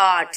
8।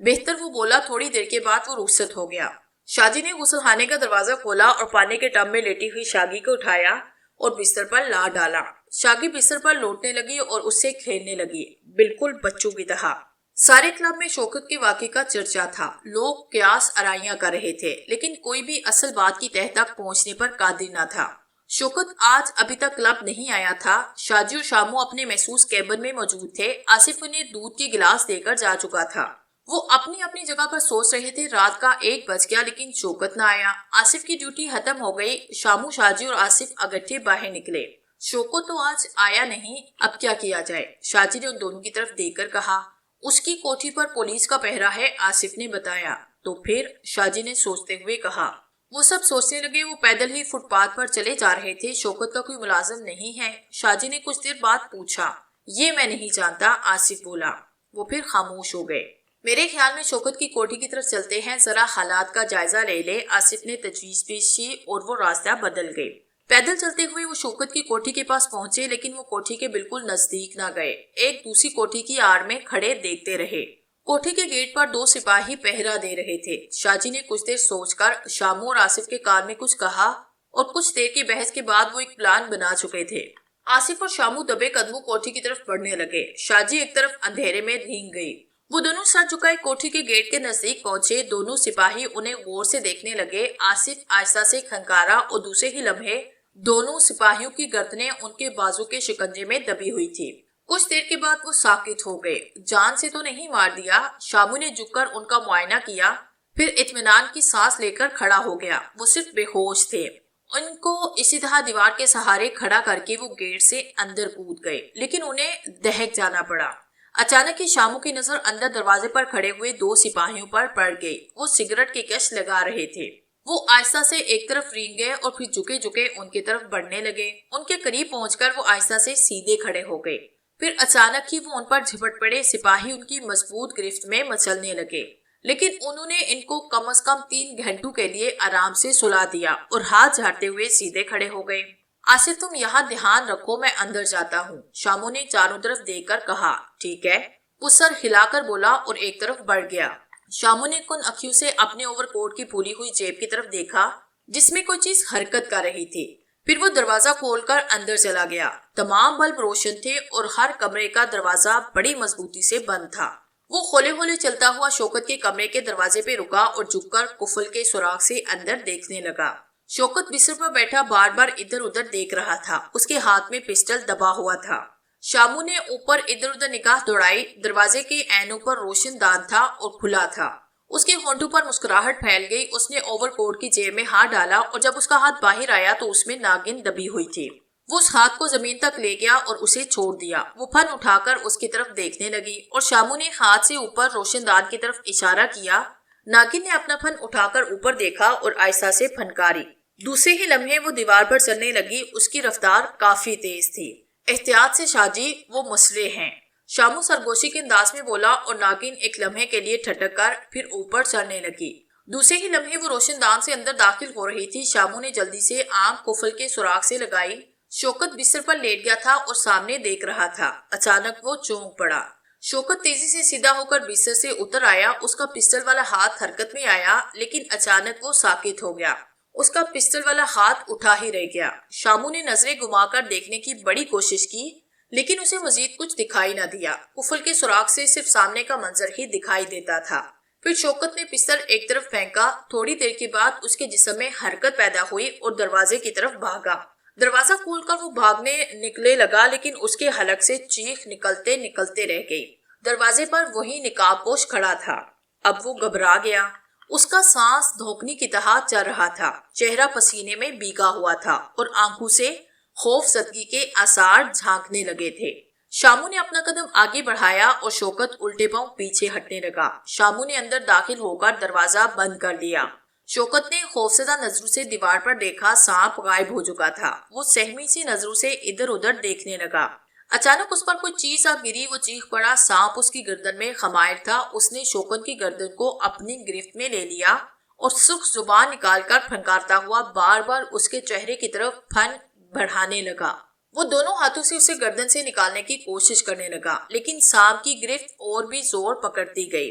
بہتر وہ بولا۔ تھوڑی دیر کے بعد وہ رخصت ہو گیا۔ شاجی نے غسل خانے کا دروازہ کھولا اور پانی کے ٹب میں لیٹی ہوئی شاگی کو اٹھایا اور بستر پر لا ڈالا۔ شاگی بستر پر لوٹنے لگی اور اس سے کھیلنے لگی، بالکل بچوں کی طرح۔ سارے کلب میں شوکت کے واقعے کا چرچا تھا۔ لوگ قیاس آرائیاں کر رہے تھے، لیکن کوئی بھی اصل بات کی تہہ تک پہنچنے پر قادر نہ تھا۔ شوکت آج ابھی تک کلب نہیں آیا تھا۔ شاجی اور شامو اپنے محسوس کیبن میں موجود تھے۔ آصف انہیں دودھ کے گلاس دے کر جا چکا تھا۔ وہ اپنی اپنی جگہ پر سوچ رہے تھے۔ رات کا 1 بج گیا لیکن شوکت نہ آیا۔ آصف کی ڈیوٹی ختم ہو گئی۔ شامو، شاجی اور آصف اگٹھے باہر نکلے۔ شوکت تو آج آیا نہیں، اب کیا کیا جائے؟ شاجی نے ان دونوں کی طرف دیکھ کر کہا۔ اس کی کوٹھی پر پولیس کا پہرا ہے، آصف نے بتایا۔ تو پھر؟ شاجی نے سوچتے ہوئے کہا۔ وہ سب سوچنے لگے۔ وہ پیدل ہی فٹ پاتھ پر چلے جا رہے تھے۔ شوکت کا کوئی ملازم نہیں ہے؟ شاجی نے کچھ دیر بعد پوچھا۔ یہ میں نہیں جانتا، آصف بولا۔ وہ پھر خاموش ہو گئے۔ میرے خیال میں شوکت کی کوٹھی کی طرف چلتے ہیں، ذرا حالات کا جائزہ لے لے، آصف نے تجویز پیش کی اور وہ راستہ بدل گئے۔ پیدل چلتے ہوئے وہ شوکت کی کوٹھی کے پاس پہنچے، لیکن وہ کوٹھی کے بالکل نزدیک نہ گئے۔ ایک دوسری کوٹھی کی آڑ میں کھڑے دیکھتے رہے۔ کوٹھی کے گیٹ پر 2 سپاہی پہرا دے رہے تھے۔ شاجی نے کچھ دیر سوچ کر شامو اور آصف کے کان میں کچھ کہا اور کچھ دیر کی بحث کے بعد وہ ایک پلان بنا چکے تھے۔ آصف اور شامو دبے قدموں کوٹھی کی طرف بڑھنے لگے۔ شاجی ایک طرف اندھیرے میں رینگ گئی۔ وہ دونوں سر جھکائے کوٹھی کے گیٹ کے نزدیک پہنچے۔ دونوں سپاہی انہیں غور سے دیکھنے لگے۔ آصف آہستہ سے کھنکارا اور دوسرے ہی لمحے دونوں سپاہیوں کی گردنیں ان کے بازو کے شکنجے میں دبی ہوئی تھی۔ کچھ دیر کے بعد وہ ساکت ہو گئے۔ جان سے تو نہیں مار دیا؟ شامو نے جھک کر ان کا معائنہ کیا، پھر اطمینان کی سانس لے کر کھڑا ہو گیا۔ وہ صرف بے ہوش تھے۔ ان کو اسی طرح دیوار کے سہارے کھڑا کر کے وہ گیٹ سے اندر کود گئے، لیکن انہیں دہک جانا پڑا۔ اچانک ہی شامو کی نظر اندر دروازے پر کھڑے ہوئے 2 سپاہیوں پر پڑ گئی۔ وہ سگریٹ کی کش لگا رہے تھے۔ وہ آہستہ سے ایک طرف رینگ گئے اور پھر جھکے جھکے ان کی طرف بڑھنے لگے۔ ان کے قریب پہنچ کر وہ آہستہ سے سیدھے کھڑے ہو گئے۔ پھر اچانک ہی وہ ان پر جھپٹ پڑے۔ سپاہی ان کی مضبوط گرفت میں مچلنے لگے، لیکن انہوں نے ان کو کم از کم 3 گھنٹوں کے لیے آرام سے سلا دیا اور ہاتھ جھاڑتے ہوئے سیدھے کھڑے ہو گئے۔ آصف، تم یہاں دھیان رکھو، میں اندر جاتا ہوں، شامو نے چاروں طرف دیکھ کر کہا۔ ٹھیک ہے، وہ سر ہلا کر بولا اور ایک طرف بڑھ گیا۔ شامو نے کن اکھیوں سے اپنے اوور کوٹ کی پھولی ہوئی جیب کی طرف دیکھا جس میں کوئی چیز حرکت کر رہی تھی۔ پھر وہ دروازہ کھول کر اندر چلا گیا۔ تمام بلب روشن تھے اور ہر کمرے کا دروازہ بڑی مضبوطی سے بند تھا۔ وہ ہولے ہولے چلتا ہوا شوکت کے کمرے کے دروازے پہ رکا اور جھک کر قفل کے سوراخ سے اندر دیکھنے لگا۔ شوکت بستر پر بیٹھا بار بار ادھر ادھر دیکھ رہا تھا۔ اس کے ہاتھ میں پسٹل دبا ہوا تھا۔ شامو نے اوپر ادھر ادھر نگاہ دوڑائی۔ دروازے کے عین اوپر روشن دان تھا اور کھلا تھا۔ اس کے ہونٹوں پر مسکراہٹ پھیل گئی۔ اس نے اوور کوٹ کی جیب میں ہاتھ ڈالا اور جب اس کا ہاتھ باہر آیا تو اس میں ناگن دبی ہوئی تھی۔ وہ اس ہاتھ کو زمین تک لے گیا اور اسے چھوڑ دیا۔ وہ پھن اٹھا کر اس کی طرف دیکھنے لگی اور شامو نے ہاتھ سے اوپر روشن دان کی طرف اشارہ کیا۔ ناگن نے اپنا پھن اٹھا کر اوپر دیکھا اور آہستہ سے پھنکاری۔ دوسرے ہی لمحے وہ دیوار پر چلنے لگی۔ اس کی رفتار کافی تیز تھی۔ احتیاط سے شاجی، وہ مسئلے ہیں، شامو سرگوشی کے انداز میں بولا اور ناگن ایک لمحے کے لیے ٹھٹک کر پھر اوپر چڑھنے لگی۔ دوسرے ہی لمحے وہ روشن دان سے اندر داخل ہو رہی تھی۔ شامو نے جلدی سے آنکھ قفل کے سوراخ سے لگائی۔ شوکت بستر پر لیٹ گیا تھا اور سامنے دیکھ رہا تھا۔ اچانک وہ چونک پڑا۔ شوکت تیزی سے سیدھا ہو کر بستر سے اتر آیا۔ اس کا پسٹل والا ہاتھ حرکت میں آیا، لیکن اچانک وہ ساکت ہو گیا۔ اس کا پسٹل والا ہاتھ اٹھا ہی رہ گیا۔ شامو نے نظریں گھما کر دیکھنے کی بڑی کوشش کی، لیکن اسے مزید کچھ دکھائی نہ دیا۔ قفل کے سوراخ سے صرف سامنے کا منظر ہی دکھائی دیتا تھا۔ پھر شوکت نے پسٹل ایک طرف پھینکا۔ تھوڑی دیر کے بعد اس کے جسم میں حرکت پیدا ہوئی اور دروازے کی طرف بھاگا۔ دروازہ کھول کر وہ بھاگنے نکلے لگا، لیکن اس کے حلق سے چیخ نکلتے نکلتے رہ گئی۔ دروازے پر وہی نقاب پوش کھڑا تھا۔ اب وہ گھبرا گیا۔ اس کا سانس دھوکنے کی طرح چل رہا تھا۔ چہرہ پسینے میں بھیگا ہوا تھا اور آنکھوں سے خوف زدگی کے آثار جھانکنے لگے تھے۔ شامو نے اپنا قدم آگے بڑھایا اور شوکت الٹے پاؤں پیچھے ہٹنے لگا۔ شامو نے اندر داخل ہو کر دروازہ بند کر دیا۔ شوکت نے خوفزدہ نظروں سے دیوار پر دیکھا۔ سانپ غائب ہو چکا تھا۔ وہ سہمی سی نظروں سے ادھر ادھر دیکھنے لگا۔ اچانک اس پر کوئی چیز آ گری۔ وہ چیخ پڑا۔ سانپ اس کی گردن میں خمائر تھا۔ اس نے شوکت کی گردن کو اپنی گرفت میں لے لیا اور سرخ زبان نکال کر پھنکارتا ہوا بار بار اس کے چہرے کی طرف پھن بڑھانے لگا۔ وہ دونوں ہاتھوں سے اسے گردن سے نکالنے کی کوشش کرنے لگا، لیکن سانپ کی گرفت اور بھی زور پکڑتی گئی۔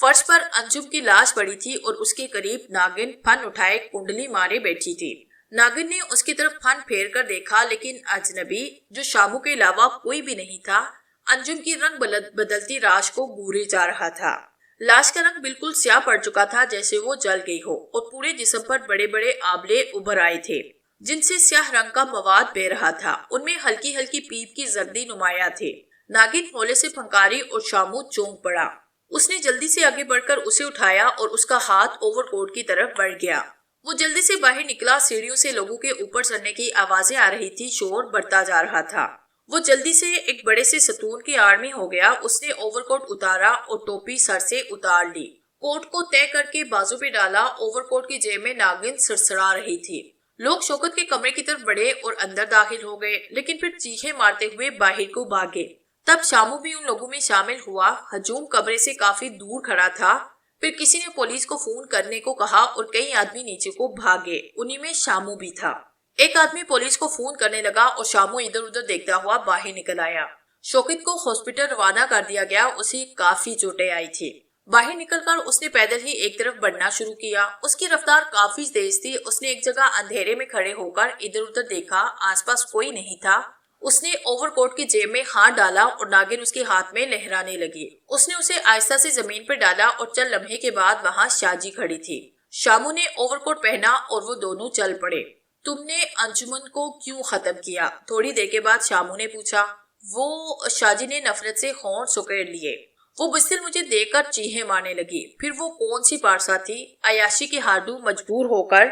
فرش پر انجم کی لاش پڑی تھی اور اس کے قریب ناگن پھن اٹھائے کنڈلی مارے بیٹھی تھی۔ ناگن نے اس کی طرف پھن پھیر کر دیکھا، لیکن اجنبی جو شامو کے علاوہ کوئی بھی نہیں تھا انجم کی رنگ بدلتی لاش کو گورے جا رہا تھا۔ لاش کا رنگ بالکل سیاہ پڑ چکا تھا، جیسے وہ جل گئی ہو، اور پورے جسم پر بڑے بڑے آبلے ابھر آئے تھے جن سے سیاہ رنگ کا مواد بہ رہا تھا۔ ان میں ہلکی ہلکی پیپ کی زردی نمایاں تھے۔ ناگن ہولے سے پھنکاری اور شامو چونک پڑا۔ اس نے جلدی سے آگے بڑھ کر اسے اٹھایا اور اس کا ہاتھ اوور کوٹ کی طرف بڑھ گیا۔ وہ جلدی سے باہر نکلا، سیڑھیوں سے لوگوں کے اوپر چڑھنے کی آوازیں آ رہی تھی، شور بڑھتا جا رہا تھا۔ وہ جلدی سے ایک بڑے سے ستون کی آڑ میں ہو گیا۔ اس نے اوور کوٹ اتارا اور ٹوپی سر سے اتار لی۔ کوٹ کو طے کر کے بازو پہ ڈالا۔ اوور کوٹ کی جیب میں ناگن سڑسڑا رہی تھی۔ لوگ شوکت کے کمرے کی طرف بڑھے اور اندر داخل ہو گئے، لیکن پھر چیخیں مارتے ہوئے باہر کو بھاگے۔ تب شامو بھی ان لوگوں میں شامل ہوا۔ ہجوم کمرے سے کافی دور کھڑا تھا۔ پھر کسی نے پولیس کو فون کرنے کو کہا اور کئی آدمی نیچے کو بھاگے، انہی میں شامو بھی تھا۔ ایک آدمی پولیس کو فون کرنے لگا اور شامو ادھر ادھر دیکھتا ہوا باہر نکل آیا۔ شوکت کو ہاسپٹل روانہ کر دیا گیا، اسے کافی چوٹیں آئی تھی۔ باہر نکل کر اس نے پیدل ہی ایک طرف بڑھنا شروع کیا۔ اس کی رفتار کافی تیز تھی۔ اس نے ایک جگہ اندھیرے میں کھڑے ہو کر ادھر ادھر دیکھا، آس پاس کوئی نہیں تھا۔ اس نے اوور کوٹ کی جیب میں ہاتھ ڈالا اور ناگن اس کے ہاتھ میں لہرانے لگی۔ اس نے اسے آہستہ سے زمین پر ڈالا اور چند لمحے کے بعد وہاں شاجی کھڑی تھی۔ شامو نے اوور کوٹ پہنا اور وہ دونوں چل پڑے۔ تم نے انجمن کو کیوں ختم کیا؟ تھوڑی دیر کے بعد شامو نے پوچھا۔ وہ شاجی نے نفرت سے ہونٹ سکیڑ لیے۔ وہ بزدل مجھے دیکھ کر چیخیں مارنے لگی۔ پھر وہ کون سی پارسا تھی؟ عیاشی کی ہارڈو مجبور ہو کر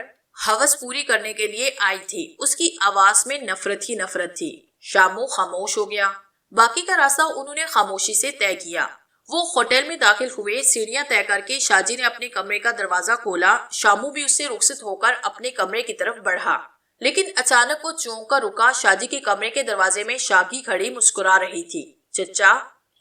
ہوس پوری کرنے کے لیے آئی تھی۔ اس کی آواز میں نفرت ہی نفرت تھی۔ شامو خاموش ہو گیا۔ باقی کا راستہ انہوں نے خاموشی سے طے کیا۔ وہ ہوٹل میں داخل ہوئے۔ سیڑھیاں طے کر کے شاجی نے اپنے کمرے کا دروازہ کھولا۔ شامو بھی اس سے رخصت ہو کر اپنے کمرے کی طرف بڑھا، لیکن اچانک وہ چونک کر رکا۔ شاجی کے کمرے کے دروازے میں شاگی کھڑی مسکرا رہی تھی۔ چچا،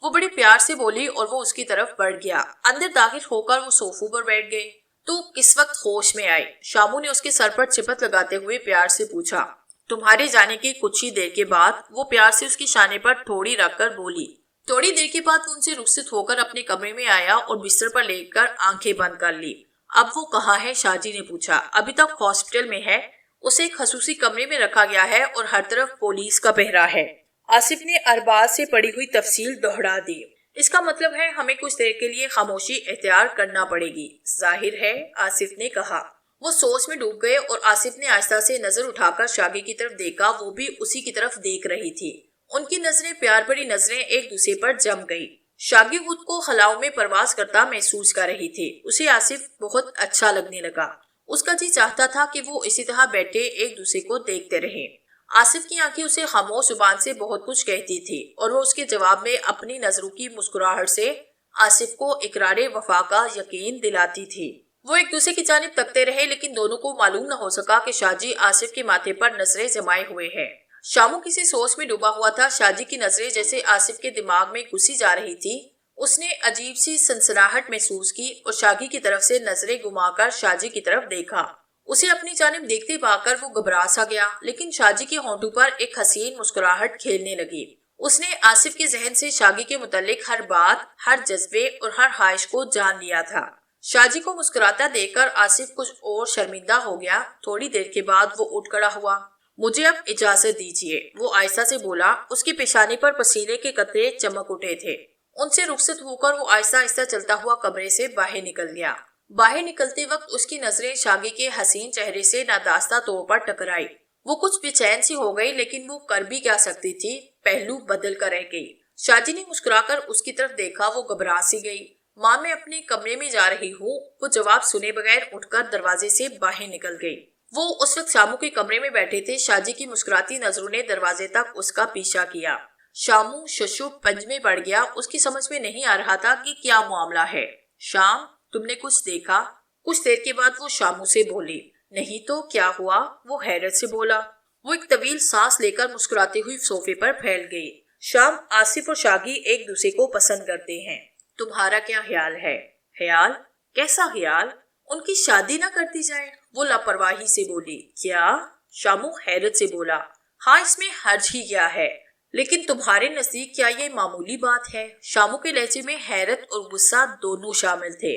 وہ بڑے پیار سے بولی اور وہ اس کی طرف بڑھ گیا۔ اندر داخل ہو کر وہ صوفوں پر بیٹھ گئے۔ تو کس وقت ہوش میں آئے؟ شامو نے اس کے سر پر چپت لگاتے ہوئے پیار سے پوچھا۔ تمہارے جانے کے کچھ ہی دیر کے بعد۔ وہ پیار سے اس کی شانے پر تھوڑی رکھ کر بولی۔ تھوڑی دیر کے بعد وہ ان سے رخصت ہو کر اپنے کمرے میں آیا اور بستر پر لیٹ کر آنکھیں بند کر لی۔ اب وہ کہاں ہے؟ شاجی نے پوچھا۔ ابھی تک ہاسپٹل میں ہے، اسے ایک خصوصی کمرے میں رکھا گیا ہے اور ہر طرف پولیس کا پہرا ہے۔ آصف نے ارباز سے پڑی ہوئی تفصیل دہرا دی۔ اس کا مطلب ہے ہمیں کچھ دیر کے لیے خاموشی اختیار کرنا پڑے گی۔ ظاہر ہے، آصف نے کہا۔ وہ سوچ میں ڈوب گئے اور آصف نے آہستہ سے نظر اٹھا کر شاگی کی طرف دیکھا۔ وہ بھی اسی کی طرف دیکھ رہی تھی۔ ان کی نظریں، پیار بھری نظریں ایک دوسرے پر جم گئی۔ شاگی خود کو خلاؤں میں پرواز کرتا محسوس کر رہی تھی۔ اسے آصف بہت اچھا لگنے لگا۔ اس کا جی چاہتا تھا کہ وہ اسی طرح بیٹھے ایک دوسرے کو دیکھتے رہیں۔ آصف کی آنکھیں اسے خاموش زبان سے بہت کچھ کہتی تھی اور وہ اس کے جواب میں اپنی نظروں کی مسکراہٹ سے آصف کو اقرار وفا کا یقین دلاتی تھی۔ وہ ایک دوسرے کی جانب تکتے رہے، لیکن دونوں کو معلوم نہ ہو سکا کہ شاجی آصف کے ماتھے پر نظریں جمائے ہوئے ہے۔ شامو کسی سوچ میں ڈوبا ہوا تھا۔ شاجی کی نظریں جیسے آصف کے دماغ میں گھسی جا رہی تھی۔ اس نے عجیب سی سنسناہٹ محسوس کی اور شاگی کی طرف سے نظریں گھما کر شاجی کی طرف دیکھا۔ اسے اپنی جانب دیکھتے پا کر وہ گھبرا سا گیا، لیکن شاجی کے ہونٹوں پر ایک حسین مسکراہٹ کھیلنے لگی۔ اس نے آصف کے ذہن سے شاگی کے متعلق ہر بات، ہر جذبے اور ہر خواہش کو جان لیا تھا۔ شاجی کو مسکراتا دیکھ کر آصف کچھ اور شرمندہ ہو گیا۔ تھوڑی دیر کے بعد وہ اٹھ کھڑا ہوا۔ مجھے اب اجازت دیجیے، وہ آہستہ سے بولا۔ اس کی پیشانی پر پسینے کے قطرے چمک اٹھے تھے۔ ان سے رخصت ہو کر وہ آہستہ آہستہ چلتا ہوا کمرے سے باہر نکل گیا۔ باہر نکلتے وقت اس کی نظریں شاگی کے حسین چہرے سے ناداستہ طور پر ٹکرائی۔ وہ کچھ بے چین سی ہو گئی، لیکن وہ کر بھی کیا سکتی تھی؟ پہلو بدل کر رہ گئی۔ شاجی نے مسکرا کر اس کی طرف دیکھا۔ وہ گھبرا سی گئی۔ ماں، میں اپنے کمرے میں جا رہی ہوں۔ وہ جواب سنے بغیر اٹھ کر دروازے سے باہر نکل گئی۔ وہ اس وقت شامو کے کمرے میں بیٹھے تھے۔ شاجی کی مسکراتی نظروں نے دروازے تک اس کا پیچھا کیا۔ شامو ششو پنج میں پڑ گیا۔ اس کی سمجھ میں نہیں آ رہا تھا کہ کیا معاملہ ہے۔ شام، تم نے کچھ دیکھا؟ کچھ دیر کے بعد وہ شامو سے بولی۔ نہیں تو کیا ہوا؟ وہ حیرت سے بولا۔ وہ ایک طویل سانس لے کر مسکراتی ہوئی صوفے پر پھیل گئی۔ شام، آصف اور شاگی ایک دوسرے کو پسند کرتے ہیں۔ تمہارا کیا خیال ہے؟ خیال؟ کیسا خیال؟ ان کی شادی نہ کرتی جائے؟ وہ لاپرواہی سے بولی۔ کیا؟ شامو حیرت سے بولا۔ ہاں، اس میں حرج ہی کیا ہے؟ لیکن تمہارے نزدیک کیا یہ معمولی بات ہے؟ شامو کے لہجے میں حیرت اور غصہ دونوں شامل تھے۔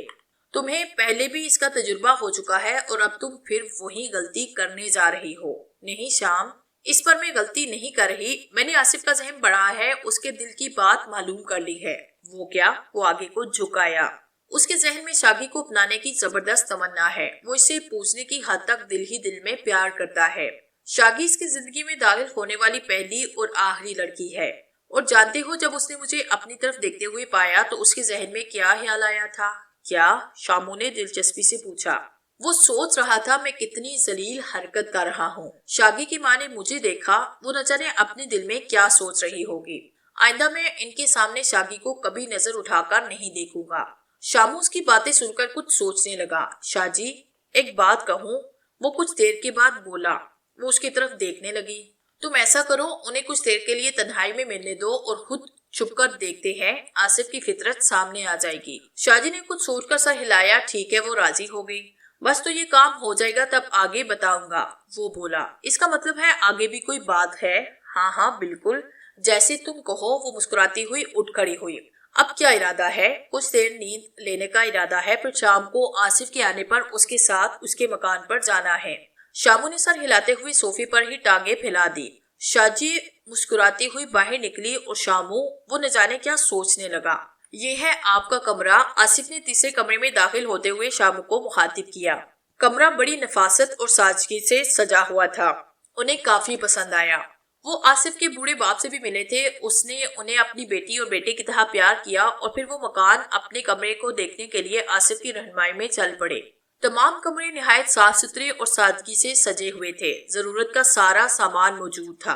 تمہیں پہلے بھی اس کا تجربہ ہو چکا ہے اور اب تم پھر وہی غلطی کرنے جا رہی ہو۔ نہیں شام، اس پر میں غلطی نہیں کر رہی، میں نے آصف کا ذہن بڑھایا ہے، اس کے دل کی بات معلوم کر لی ہے۔ وہ کیا؟ وہ آگے کو جھکایا۔ اس کے ذہن میں شاگی کو اپنانے کی زبردست تمنا ہے، وہ اسے پوجنے کی حد تک دل ہی دل میں پیار کرتا ہے۔ شاگی اس کی زندگی میں داخل ہونے والی پہلی اور آخری لڑکی ہے، اور جانتے ہو جب اس نے مجھے اپنی طرف دیکھتے ہوئے پایا تو اس کے ذہن میں کیا خیال آیا تھا؟ کیا؟ شامو نے دلچسپی سے پوچھا۔ وہ سوچ رہا تھا میں کتنی ذلیل حرکت کر رہا ہوں۔ شاگی کی ماں نے مجھے دیکھا، وہ نہ جانے اپنے دل میں کیا سوچ رہی ہوگی۔ آئندہ میں ان کے سامنے شاگی کو کبھی نظر اٹھا کر نہیں دیکھوں گا۔ شامو اس کی باتیں سن کر کچھ سوچنے لگا۔ شاہ جی، ایک بات کہوں؟ وہ کچھ دیر کے بعد بولا۔ وہ اس کی طرف دیکھنے لگی۔ تم ایسا کرو، انہیں کچھ دیر کے لیے تنہائی میں ملنے دو اور خود چھپ کر دیکھتے ہیں، آصف کی فطرت سامنے آ جائے گی۔ شاہ جی نے کچھ سوچ کر سر ہلایا۔ ٹھیک ہے، وہ راضی ہو گئی۔ بس تو یہ کام ہو جائے گا تب آگے بتاؤں گا، وہ بولا۔ اس کا مطلب ہے آگے بھی کوئی بات ہے؟ ہاں ہاں بالکل، جیسے تم کہو، وہ مسکراتی ہوئی اٹھ کھڑی ہوئی۔ اب کیا ارادہ ہے؟ کچھ دیر نیند لینے کا ارادہ ہے، پھر شام کو آصف کے آنے پر اس کے ساتھ اس کے مکان پر جانا ہے۔ شامو نے سر ہلاتے ہوئے صوفے پر ہی ٹانگیں پھیلا دی۔ شاہ جی مسکراتی ہوئی باہر نکلی اور شامو وہ نہ جانے کیا سوچنے لگا۔ یہ ہے آپ کا کمرہ، آصف نے تیسرے کمرے میں داخل ہوتے ہوئے شامو کو مخاطب کیا۔ کمرہ بڑی نفاست اور سادگی سے سجا ہوا تھا، انہیں کافی پسند آیا۔ وہ آصف کے بوڑھے باپ سے بھی ملے تھے، اس نے انہیں اپنی بیٹی اور بیٹے کی طرح پیار کیا، اور پھر وہ مکان اپنے کمرے کو دیکھنے کے لیے آصف کی رہنمائی میں چل پڑے۔ تمام کمرے نہایت صاف ستھرے اور سادگی سے سجے ہوئے تھے، ضرورت کا سارا سامان موجود تھا۔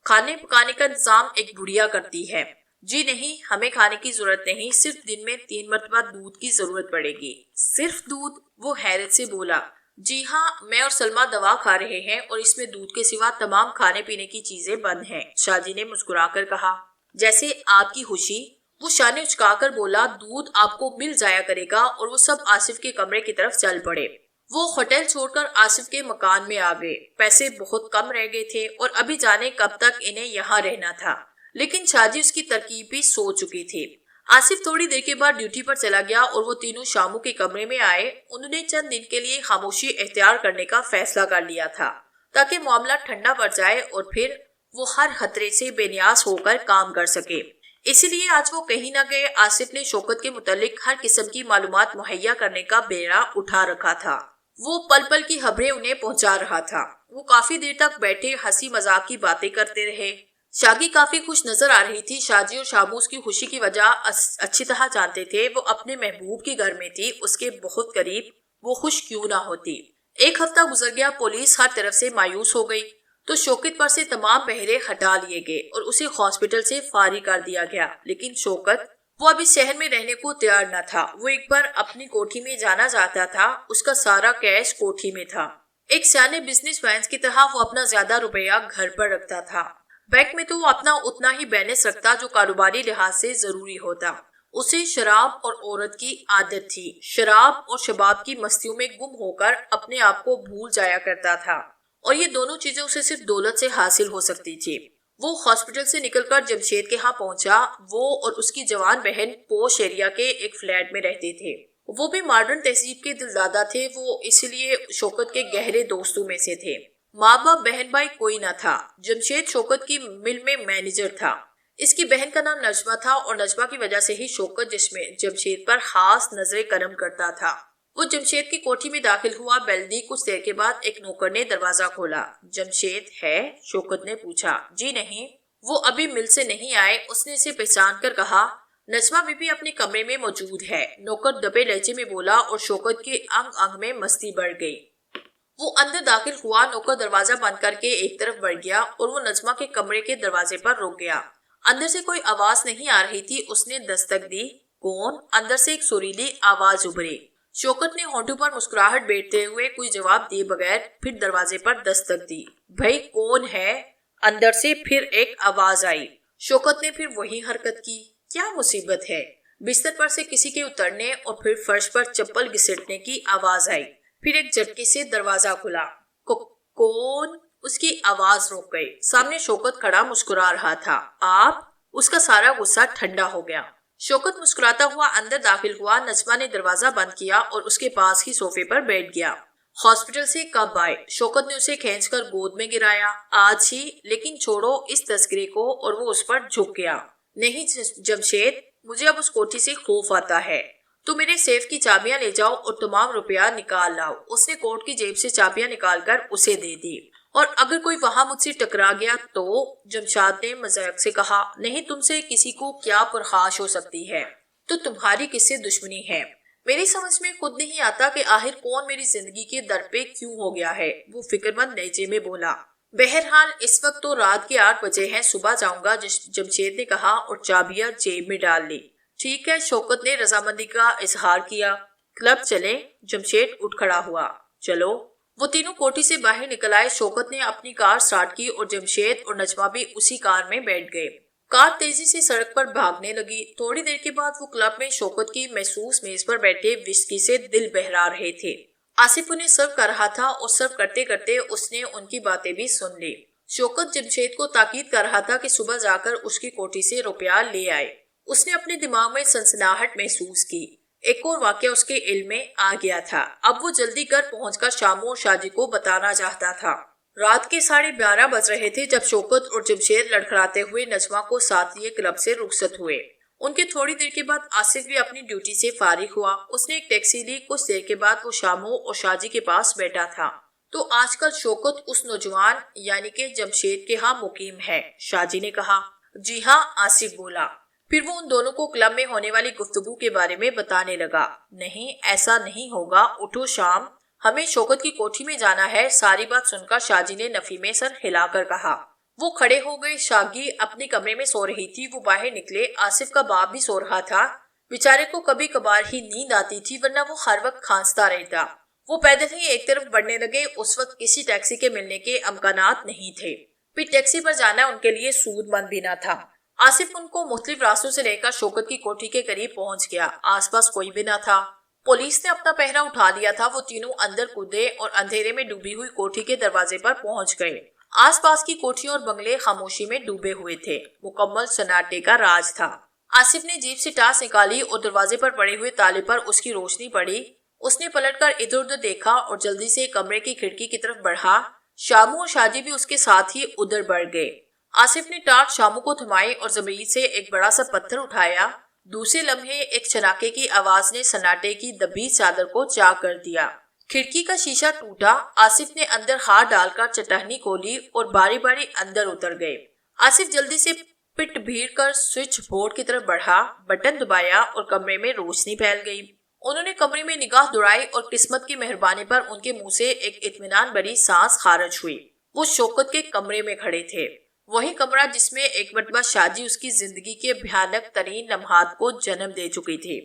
کھانے پکانے کا انتظام ایک بڑھیا کرتی ہے۔ جی نہیں، ہمیں کھانے کی ضرورت نہیں، صرف دن میں 3 مرتبہ دودھ کی ضرورت پڑے گی۔ صرف دودھ؟ وہ حیرت سے بولا۔ جی ہاں، میں اور سلمہ دوا کھا رہے ہیں اور اس میں دودھ کے سوا تمام کھانے پینے کی چیزیں بند ہیں، شاہ جی نے مسکرا کر کہا۔ جیسے آپ کی خوشی، وہ شانے اچکا کر بولا۔ دودھ آپ کو مل جایا کرے گا، اور وہ سب آصف کے کمرے کی طرف چل پڑے۔ وہ ہوٹل چھوڑ کر آصف کے مکان میں آ گئے۔ پیسے بہت کم رہ گئے تھے اور ابھی جانے کب تک انہیں یہاں رہنا تھا، لیکن شاہ جی اس کی ترکیب بھی سوچ چکی تھی۔ آصف تھوڑی دیر کے بعد ڈیوٹی پر چلا گیا اور وہ تینوں شامو کے کمرے میں آئے۔ انہوں نے چند دن کے لیے خاموشی اختیار کرنے کا فیصلہ کر لیا تھا تاکہ معاملہ ٹھنڈا پڑ جائے اور پھر وہ ہر خطرے سے بے نیاز ہو کر کام کر سکے۔ اسی لیے آج وہ کہیں نہ گئے۔ آصف نے شوکت کے متعلق ہر قسم کی معلومات مہیا کرنے کا بیڑا اٹھا رکھا تھا۔ وہ پل پل کی خبریں انہیں پہنچا رہا تھا۔ وہ کافی دیر تک بیٹھے ہنسی مذاق کی باتیں کرتے رہے۔ شاگی کافی خوش نظر آ رہی تھی۔ شاہ جی اور شامو اس کی خوشی کی وجہ اچھی طرح جانتے تھے۔ وہ اپنے محبوب کے گھر میں تھی، اس کے بہت قریب، وہ خوش کیوں نہ ہوتی۔ ایک ہفتہ گزر گیا، پولیس ہر طرف سے مایوس ہو گئی تو شوکت پر سے تمام پہرے ہٹا لیے گئے اور اسے ہاسپٹل سے فارغ کر دیا گیا۔ لیکن شوکت، وہ اب اس شہر میں رہنے کو تیار نہ تھا۔ وہ ایک بار اپنی کوٹھی میں جانا چاہتا تھا، اس کا سارا کیش کوٹھی میں تھا۔ ایک سیانے بزنس مین کی طرح وہ اپنا زیادہ روپیہ گھر پر رکھتا تھا۔ بینک میں تو وہ اپنا اتنا ہی بیلنس رکھتا جو کاروباری لحاظ سے ضروری ہوتا۔ اسے شراب اور عورت کی عادت تھی۔ شراب اور شباب کی مستیوں میں گم ہو کر اپنے آپ کو بھول جایا کرتا تھا، اور یہ دونوں چیزیں اسے صرف دولت سے حاصل ہو سکتی تھی۔ وہ ہاسپٹل سے نکل کر جمشید کے ہاں پہنچا۔ وہ اور اس کی جوان بہن پوش ایریا کے ایک فلیٹ میں رہتے تھے۔ وہ بھی ماڈرن تہذیب کے دلدادہ تھے، وہ اس لیے شوکت کے گہرے دوستوں میں سے تھے۔ ماں باپ بہن بھائی کوئی نہ تھا۔ جمشید شوکت کی مل میں مینیجر تھا۔ اس کی بہن کا نام نجمہ تھا، اور نجمہ کی وجہ سے ہی شوکت جمشید پر خاص نظر کرم کرتا تھا۔ وہ جمشید کی کوٹھی میں داخل ہوا، بیل دی۔ کچھ دیر کے بعد ایک نوکر نے دروازہ کھولا۔ جمشید ہے؟ شوکت نے پوچھا۔ جی نہیں، وہ ابھی مل سے نہیں آئے، اس نے اسے پہچان کر کہا۔ نجمہ بی بی اپنے کمرے میں موجود ہے، نوکر دبے لہجے میں بولا، اور شوکت کے انگ انگ میں مستی بڑھ گئی۔ وہ اندر داخل ہوا، نوکر دروازہ بند کر کے ایک طرف بڑھ گیا اور وہ نجمہ کے کمرے کے دروازے پر رک گیا۔ اندر سے کوئی آواز نہیں آ رہی تھی۔ اس نے دستک دی۔ کون؟ اندر سے ایک سریلی آواز ابھری۔ شوکت نے ہونٹوں پر مسکراہٹ بیٹھتے ہوئے کوئی جواب دیے بغیر پھر دروازے پر دستک دی۔ بھائی کون ہے؟ اندر سے پھر ایک آواز آئی۔ شوکت نے پھر وہی حرکت کی۔ کیا مصیبت ہے؟ بستر پر سے کسی کے اترنے اور پھر فرش پر چپل گھسیٹنے کی آواز آئی۔ پھر ایک جھٹکے سے دروازہ کھلا۔ کون؟ اس کی آواز رک گئی۔ سامنے شوکت کھڑا مسکرا رہا تھا۔ آپ؟ اس کا سارا غصہ ٹھنڈا ہو گیا۔ شوکت مسکراتا ہوا اندر داخل ہوا۔ نجمہ نے دروازہ بند کیا اور اس کے پاس ہی صوفے پر بیٹھ گیا۔ ہاسپٹل سے کب آئے؟ شوکت نے اسے کھینچ کر گود میں گرایا۔ آج ہی، لیکن چھوڑو اس تذکرے کو، اور وہ اس پر جھک گیا۔ نہیں جمشید، مجھے اب اس کوٹھی سے خوف آتا ہے۔ تو میرے سیف کی چابیاں لے جاؤ اور تمام روپیہ نکال لاؤ۔ اس نے کوٹ کی جیب سے چابیاں نکال کر اسے دے دی۔ اور اگر کوئی وہاں مجھ سے ٹکرا گیا تو؟ جمشید نے مذاق سے کہا۔ نہیں، تم سے کسی کو کیا پرخاش ہو سکتی ہے؟ تو تمہاری کس سے دشمنی ہے؟ میری سمجھ میں خود نہیں آتا کہ آخر کون میری زندگی کے در پہ کیوں ہو گیا ہے، وہ فکر مند لہجے میں بولا۔ بہرحال اس وقت تو رات کے 8 بجے ہیں، صبح جاؤں گا، جمشید نے کہا اور چابیاں جیب میں ڈال لی۔ ٹھیک ہے، شوکت نے رضامندی کا اظہار کیا۔ کلب چلیں؟ جمشید اٹھ کھڑا ہوا۔ چلو۔ وہ تینوں کوٹھی سے باہر نکل آئے۔ شوکت نے اپنی کار سٹارٹ کی اور جمشید اور نجمہ بھی اسی کار میں بیٹھ گئے۔ کار تیزی سے سڑک پر بھاگنے لگی۔ تھوڑی دیر کے بعد وہ کلب میں شوکت کی محسوس میز پر بیٹھے وسکی سے دل بہلا رہے تھے۔ آصف انہیں سرو کر رہا تھا اور سرو کرتے کرتے اس نے ان کی باتیں بھی سن لی۔ شوکت جمشید کو تاکید کر رہا تھا کہ صبح جا کر اس کی کوٹھی سے روپیہ لے آئے۔ اس نے اپنے دماغ میں سنسناہٹ محسوس کی۔ ایک اور واقعہ اس کے علم میں آ گیا تھا۔ اب وہ جلدی گھر پہنچ کر شاموں اور شاجی کو بتانا چاہتا تھا۔ رات کے 11:30 بج رہے تھے جب شوکت اور جمشید لڑکھڑاتے ہوئے نجمہ کو ساتھ لیے کلب سے رخصت ہوئے۔ ان کے تھوڑی دیر کے بعد آصف بھی اپنی ڈیوٹی سے فارغ ہوا۔ اس نے ایک ٹیکسی لی۔ کچھ دیر کے بعد وہ شاموں اور شاجی کے پاس بیٹھا تھا۔ تو آج کل شوکت اس نوجوان یعنی کہ جمشید کے ہاں مقیم ہے، شاجی نے کہا۔ جی ہاں، آصف بولا۔ پھر وہ ان دونوں کو کلب میں ہونے والی گفتگو کے بارے میں بتانے لگا۔ نہیں، ایسا نہیں ہوگا، اٹھو شام، ہمیں شوکت کی کوٹھی میں جانا ہے۔ ساری بات سن کر شاجی نے نفی میں سر ہلا کر کہا۔ وہ کھڑے ہو گئے۔ شاگی اپنے کمرے میں سو رہی تھی، وہ باہر نکلے۔ آصف کا باپ بھی سو رہا تھا۔ بیچارے کو کبھی کبھار ہی نیند آتی تھی، ورنہ وہ ہر وقت کھانستا رہتا۔ وہ پیدل ہی ایک طرف بڑھنے لگے۔ اس وقت کسی ٹیکسی کے ملنے کے امکانات نہیں تھے، پھر ٹیکسی پر جانا ان کے لیے سود مند بھی نہ تھا۔ آصف ان کو مختلف راستوں سے لے کر شوکت کی کوٹھی کے قریب پہنچ گیا۔ آس پاس کوئی بھی نہ تھا۔ پولیس نے اپنا پہرا اٹھا لیا تھا۔ وہ تینوں اندر کودے اور اندھیرے میں ڈوبی ہوئی کوٹھی کے دروازے پر پہنچ گئے۔ آس پاس کی کوٹھیوں اور بنگلے خاموشی میں ڈوبے ہوئے تھے۔ مکمل سناٹے کا راج تھا۔ آصف نے جیب سے ٹارچ نکالی اور دروازے پر پڑے ہوئے تالے پر اس کی روشنی پڑی۔ اس نے پلٹ کر ادھر ادھر دیکھا اور جلدی سے کمرے کی کھڑکی کی طرف بڑھا۔ شامو اور شاجی بھی اس کے ساتھ ہی ادھر بڑھ گئے۔ آصف نے ٹارچ شامو کو تھمائی اور زمین سے ایک بڑا سا پتھر اٹھایا۔ دوسرے لمحے ایک چناکے کی آواز نے سناٹے کی دبی چادر کو چاک کر دیا۔ کھڑکی کا شیشہ ٹوٹا۔ آصف نے اندر ہاتھ ڈال کر چٹہنی کھولی اور باری باری اندر اتر گئے۔ آصف جلدی سے پٹ بھیڑ کر سوئچ بورڈ کی طرف بڑھا، بٹن دبایا اور کمرے میں روشنی پھیل گئی۔ انہوں نے کمرے میں نگاہ دوڑائی اور قسمت کی مہربانی پر ان کے منہ سے ایک اطمینان بھری سانس خارج ہوئی۔ وہ شوکت کے کمرے میں کھڑے تھے، وہی کمرہ جس میں ایک مرتبہ شاجی اس کی زندگی کے بھیانک ترین لمحات کو جنم دے چکی تھی۔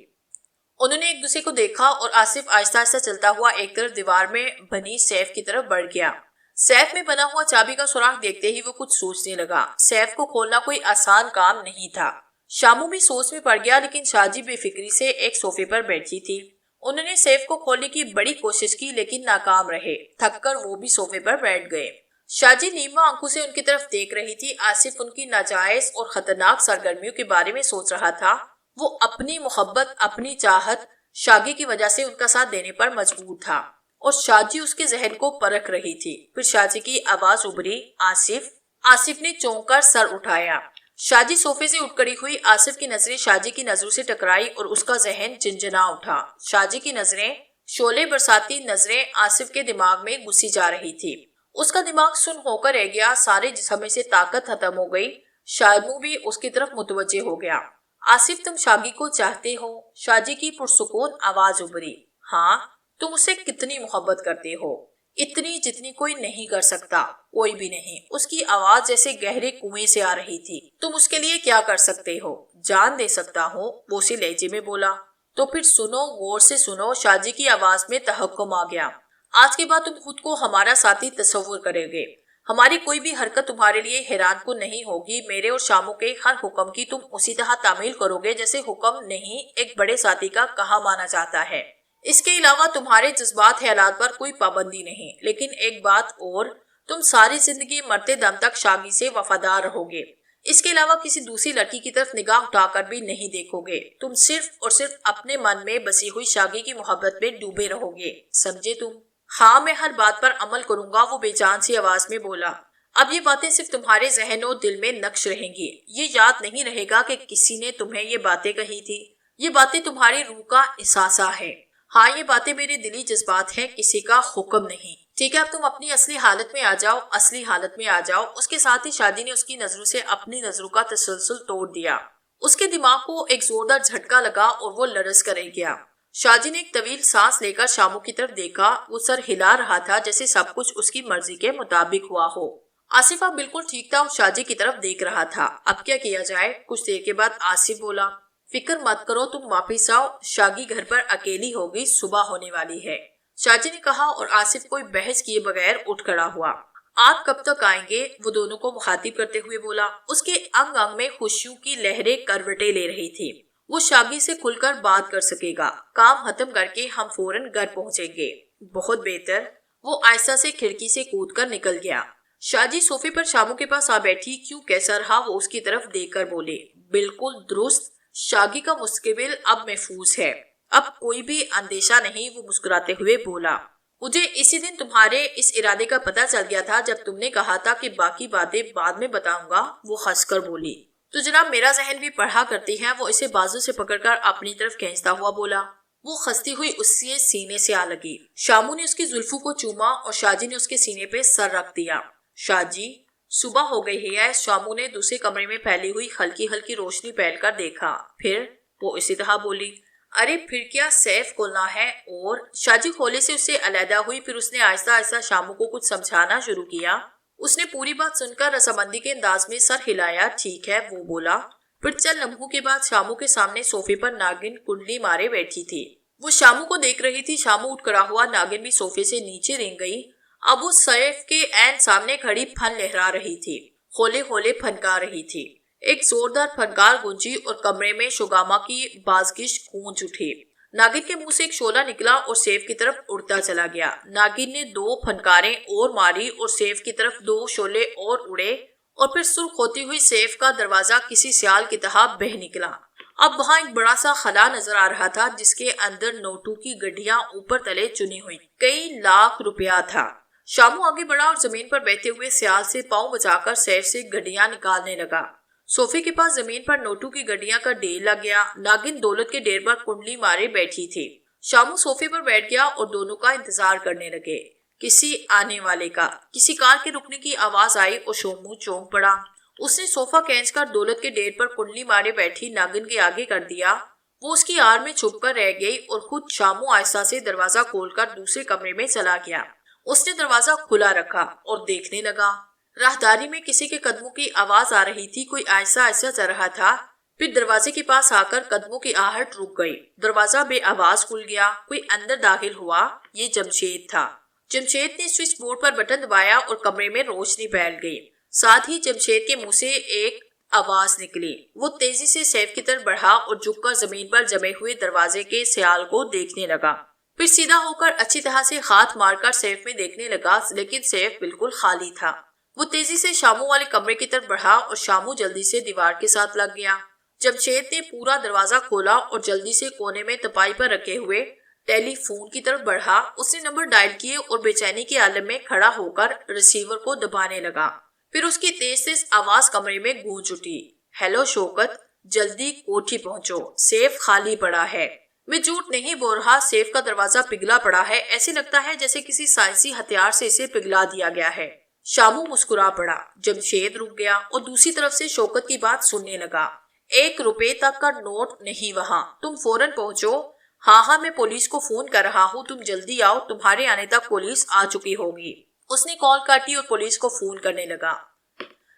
انہوں نے ایک دوسرے کو دیکھا اور آصف آہستہ آہستہ چلتا ہوا ایک طرف دیوار میں بنی سیف کی طرف بڑھ گیا۔ سیف میں بنا ہوا چابی کا سوراخ دیکھتے ہی وہ کچھ سوچنے لگا۔ سیف کو کھولنا کوئی آسان کام نہیں تھا۔ شامو بھی سوچ میں پڑ گیا، لیکن شاجی بے فکری سے ایک صوفے پر بیٹھی تھی۔ انہوں نے سیف کو کھولنے کی بڑی کوشش کی لیکن ناکام رہے۔ تھک کر وہ بھی صوفے پر بیٹھ گئے۔ شاجی نیمہ آنکھوں سے ان کی طرف دیکھ رہی تھی۔ آصف ان کی ناجائز اور خطرناک سرگرمیوں کے بارے میں سوچ رہا تھا۔ وہ اپنی محبت، اپنی چاہت، شاگی کی وجہ سے ان کا ساتھ دینے پر مجبور تھا اور شاجی اس کے ذہن کو پرکھ رہی تھی۔ پھر شاجی کی آواز ابھری، آصف۔ آصف نے چونک کر سر اٹھایا۔ شاجی صوفے سے اٹھ کھڑی ہوئی۔ آصف کی نظریں شاجی کی نظروں سے ٹکرائی اور اس کا ذہن جنجنا اٹھا۔ شاجی کی نظریں، شعلے برساتی نظریں آصف کے دماغ میں گھسی جا رہی تھی۔ اس کا دماغ سن ہو کر رہ گیا، سارے جسم میں سے طاقت ختم ہو گئی۔ شامو بھی اس کی طرف متوجہ ہو گیا۔ آصف، تم شاگی کو چاہتے ہو؟ شاجی کی پرسکون آواز ابھری۔ ہاں۔ تم اسے کتنی محبت کرتے ہو؟ اتنی جتنی کوئی نہیں کر سکتا، کوئی بھی نہیں۔ اس کی آواز جیسے گہرے کنویں سے آ رہی تھی۔ تم اس کے لیے کیا کر سکتے ہو؟ جان دے سکتا ہوں، وہ اسی لہجے میں بولا۔ تو پھر سنو، غور سے سنو۔ شاجی کی آواز میں تحکم آ گیا۔ آج کے بعد تم خود کو ہمارا ساتھی تصور کرے گے۔ ہماری کوئی بھی حرکت تمہارے لیے حیران کن نہیں ہوگی۔ میرے اور شامو کے ہر حکم کی تم اسی طرح تعمیل کرو گے جیسے حکم نہیں ایک بڑے ساتھی کا کہا مانا جاتا ہے۔ اس کے علاوہ تمہارے جذبات خیالات پر کوئی پابندی نہیں۔ لیکن ایک بات اور، تم ساری زندگی مرتے دم تک شاگی سے وفادار رہو گے، اس کے علاوہ کسی دوسری لڑکی کی طرف نگاہ اٹھا کر بھی نہیں دیکھو گے۔ تم صرف اور صرف اپنے من میں بسی ہوئی شاگی کی محبت میں ڈوبے رہو گے، سمجھے تم؟ ہاں، میں ہر بات پر عمل کروں گا، وہ بے جان سی آواز میں بولا۔ اب یہ باتیں صرف تمہارے ذہن و دل میں نقش رہیں گی، یہ یاد نہیں رہے گا کہ کسی نے تمہیں یہ باتیں کہی تھی۔ یہ باتیں تمہاری روح کا احساسہ ہے۔ ہاں، یہ باتیں میرے دلی جذبات ہیں، کسی کا حکم نہیں۔ ٹھیک ہے، اب تم اپنی اصلی حالت میں آ جاؤ، اصلی حالت میں آ جاؤ۔ اس کے ساتھ ہی شادی نے اس کی نظروں سے اپنی نظروں کا تسلسل توڑ دیا۔ اس کے دماغ کو ایک زوردار جھٹکا لگا اور وہ لرز کر رہ گیا۔ شاجی نے ایک طویل سانس لے کر شامو کی طرف دیکھا۔ وہ سر ہلا رہا تھا جیسے سب کچھ اس کی مرضی کے مطابق ہوا ہو۔ آصفہ بالکل ٹھیک تھا اور شاجی کی طرف دیکھ رہا تھا۔ اب کیا کیا جائے؟ کچھ دیر کے بعد آصف بولا، فکر مت کرو، تم واپس آؤ، شاگی گھر پر اکیلی ہوگی، صبح ہونے والی ہے، شاجی نے کہا اور آصف کوئی بحث کیے بغیر اٹھ کھڑا ہوا۔ آپ کب تک آئیں گے؟ وہ دونوں کو مخاطب کرتے ہوئے بولا۔ اس کے انگ انگ میں خوشیوں کی لہریں کروٹیں لے رہی تھی۔ وہ شاگی سے کھل کر بات کر سکے گا۔ کام ختم کر کے ہم فوراً گھر پہنچیں گے۔ بہت بہتر۔ وہ آہستہ سے کھڑکی سے کود کر نکل گیا۔ شاجی صوفے پر شامو کے پاس آ بیٹھی۔ کیوں کیسا رہا؟ وہ اس کی طرف دیکھ کر بولے۔ بالکل درست، شاگی کا مستقبل اب محفوظ ہے، اب کوئی بھی اندیشہ نہیں، وہ مسکراتے ہوئے بولا۔ مجھے اسی دن تمہارے اس ارادے کا پتہ چل گیا تھا جب تم نے کہا تھا کہ باقی باتیں بعد میں بتاؤں گا، وہ ہنس کر بولی۔ تو جناب میرا ذہن بھی پڑھا کرتی ہے، وہ اسے بازو سے پکڑ کر اپنی طرف کھینچتا ہوا بولا۔ وہ خستی ہوئی اس سے سینے سے آ لگی۔ شامو نے اس کی زلفوں کو چوما اور شاجی نے اس کے سینے پہ سر رکھ دیا۔ شاجی، صبح ہو گئی ہے، شامو نے دوسرے کمرے میں پھیلی ہوئی ہلکی ہلکی روشنی پھیل کر دیکھا۔ پھر وہ اسی طرح بولی، ارے پھر کیا سیف کھولنا ہے؟ اور شاجی کھولے سے اس سے علیحدہ ہوئی۔ پھر اس نے آہستہ آہستہ شامو کو کچھ سمجھانا شروع کیا۔ اس نے پوری بات سن کر رضامندی کے انداز میں سر ہلایا۔ ٹھیک ہے، وہ بولا۔ پھر چند لمحوں کے بعد شامو کے سامنے صوفے پر ناگن کنڈلی مارے بیٹھی تھی۔ وہ شامو کو دیکھ رہی تھی۔ شامو اٹھ کھڑا ہوا، ناگن بھی صوفے سے نیچے رینگ گئی۔ اب وہ سیف کے عین سامنے کھڑی پھن لہرا رہی تھی، ہولے ہولے پھنکا رہی تھی۔ ایک زوردار پھنکار گونجی اور کمرے میں شوگاما کی بازگشت گونج اٹھی۔ ناگن کے منہ سے ایک شعلہ نکلا اور سیف کی طرف اڑتا چلا گیا۔ ناگن نے 2 پھنکاریں اور ماری اور سیف کی طرف 2 شعلے اور اڑے اور پھر سرخ ہوتی ہوئی سیف کا دروازہ کسی سیال کی طرح بہہ نکلا۔ اب وہاں ایک بڑا سا خلا نظر آ رہا تھا جس کے اندر نوٹوں کی گڈیاں اوپر تلے چنی ہوئی کئی لاکھ روپیہ تھا۔ شامو آگے بڑھا اور زمین پر بیٹھے ہوئے سیال سے پاؤں بچا کر سیف سے گڈیاں نکالنے لگا۔ صوفے کے پاس زمین پر نوٹوں کی گڈیاں کا ڈھیر لگ گیا۔ ناگن دولت کے ڈھیر پر کنڈلی مارے بیٹھی تھی۔ شامو صوفے پر بیٹھ گیا اور دونوں کا انتظار کرنے لگے، کسی آنے والے کا۔ کسی کار کے رکنے کی آواز آئی اور شامو چونک پڑا۔ اس نے صوفہ کھینچ کر دولت کے ڈھیر پر کنڈلی مارے بیٹھی ناگن کے آگے کر دیا۔ وہ اس کی آڑ میں چھپ کر رہ گئی اور خود شامو آہستہ سے دروازہ کھول کر دوسرے کمرے میں چلا گیا۔ اس نے دروازہ کھلا رکھا اور دیکھنے لگا۔ راہداری میں کسی کے قدموں کی آواز آ رہی تھی، کوئی آہستہ آہستہ چل رہا تھا۔ پھر دروازے کے پاس آ کر قدموں کی آہٹ رک گئی۔ دروازہ بے آواز کھل گیا۔ کوئی اندر داخل ہوا۔ یہ جمشید تھا۔ جمشید نے سوئچ بورڈ پر بٹن دبایا اور کمرے میں روشنی پھیل گئی۔ ساتھ ہی جمشید کے منہ سے ایک آواز نکلی۔ وہ تیزی سے سیف کی طرف بڑھا اور جھک کر زمین پر جمے ہوئے دروازے کے سیال کو دیکھنے لگا۔ پھر سیدھا ہو کر اچھی طرح سے ہاتھ مار کر سیف میں دیکھنے لگا، لیکن سیف بالکل خالی تھا۔ وہ تیزی سے شامو والے کمرے کی طرف بڑھا اور شامو جلدی سے دیوار کے ساتھ لگ گیا۔ جمشید نے پورا دروازہ کھولا اور جلدی سے کونے میں تپائی پر رکھے ہوئے ٹیلی فون کی طرف بڑھا۔ اس نے نمبر ڈائل کیے اور بے چینی کے عالم میں کھڑا ہو کر ریسیور کو دبانے لگا۔ پھر اس کی تیز تیز آواز کمرے میں گونج اٹھی۔ ہیلو شوکت، جلدی کوٹھی پہنچو، سیف خالی پڑا ہے۔ میں جھوٹ نہیں بول رہا، سیف کا دروازہ پگھلا پڑا ہے، ایسے لگتا ہے جیسے کسی سائنسی ہتھیار سے اسے پگھلا دیا گیا ہے۔ شامو مسکرا پڑا۔ جمشید رک گیا اور دوسری طرف سے شوکت کی بات سننے لگا۔ 1 روپے تک کا نوٹ نہیں وہاں، تم فوراً پہنچو۔ ہاں میں پولیس کو فون کر رہا ہوں، تم جلدی آؤ، تمہارے آنے تک پولیس آ چکی ہوگی۔ اس نے کال کاٹی اور پولیس کو فون کرنے لگا،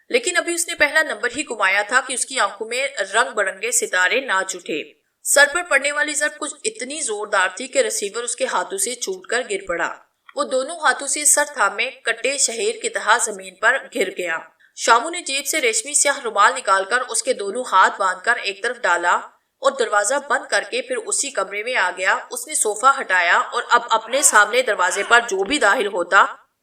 لیکن ابھی اس نے پہلا نمبر ہی گھمایا تھا کہ اس کی آنکھوں میں رنگ برنگے ستارے ناچ اٹھے۔ سر پر پڑنے والی ضرب کچھ اتنی زوردار تھی کہ ریسیور اس کے ہاتھوں سے چھوٹ کر گر پڑا۔ وہ دونوں ہاتھوں سے سر تھامے کٹے شہیر کی طرح زمین پر گر گیا۔ شامو نے جیب سے ریشمی سیاہ رومال نکال کر اس کے دونوں ہاتھ باندھ کر ایک طرف ڈالا اور دروازہ بند کر کے پھر اسی کمرے میں آ گیا۔ اس نے صوفہ ہٹایا اور اب اپنے سامنے دروازے پر جو بھی داخل ہوتا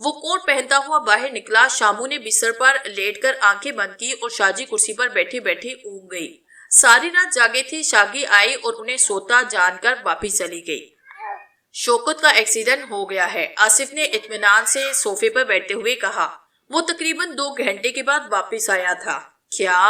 وہ کوٹ پہنتا ہوا باہر نکلا۔ شامو نے بستر پر لیٹ کر آنکھیں بند کی اور شاجی کرسی پر بیٹھے بیٹھے اونگ گئی۔ ساری رات جاگے تھے۔ شاگی آئی اور انہیں سوتا جان کر واپس چلی گئی۔ شوکت کا ایکسیڈنٹ ہو گیا ہے، آصف نے اطمینان سے صوفے پر بیٹھتے ہوئے کہا۔ وہ تقریباً 2 گھنٹے کے بعد واپس آیا تھا۔ کیا؟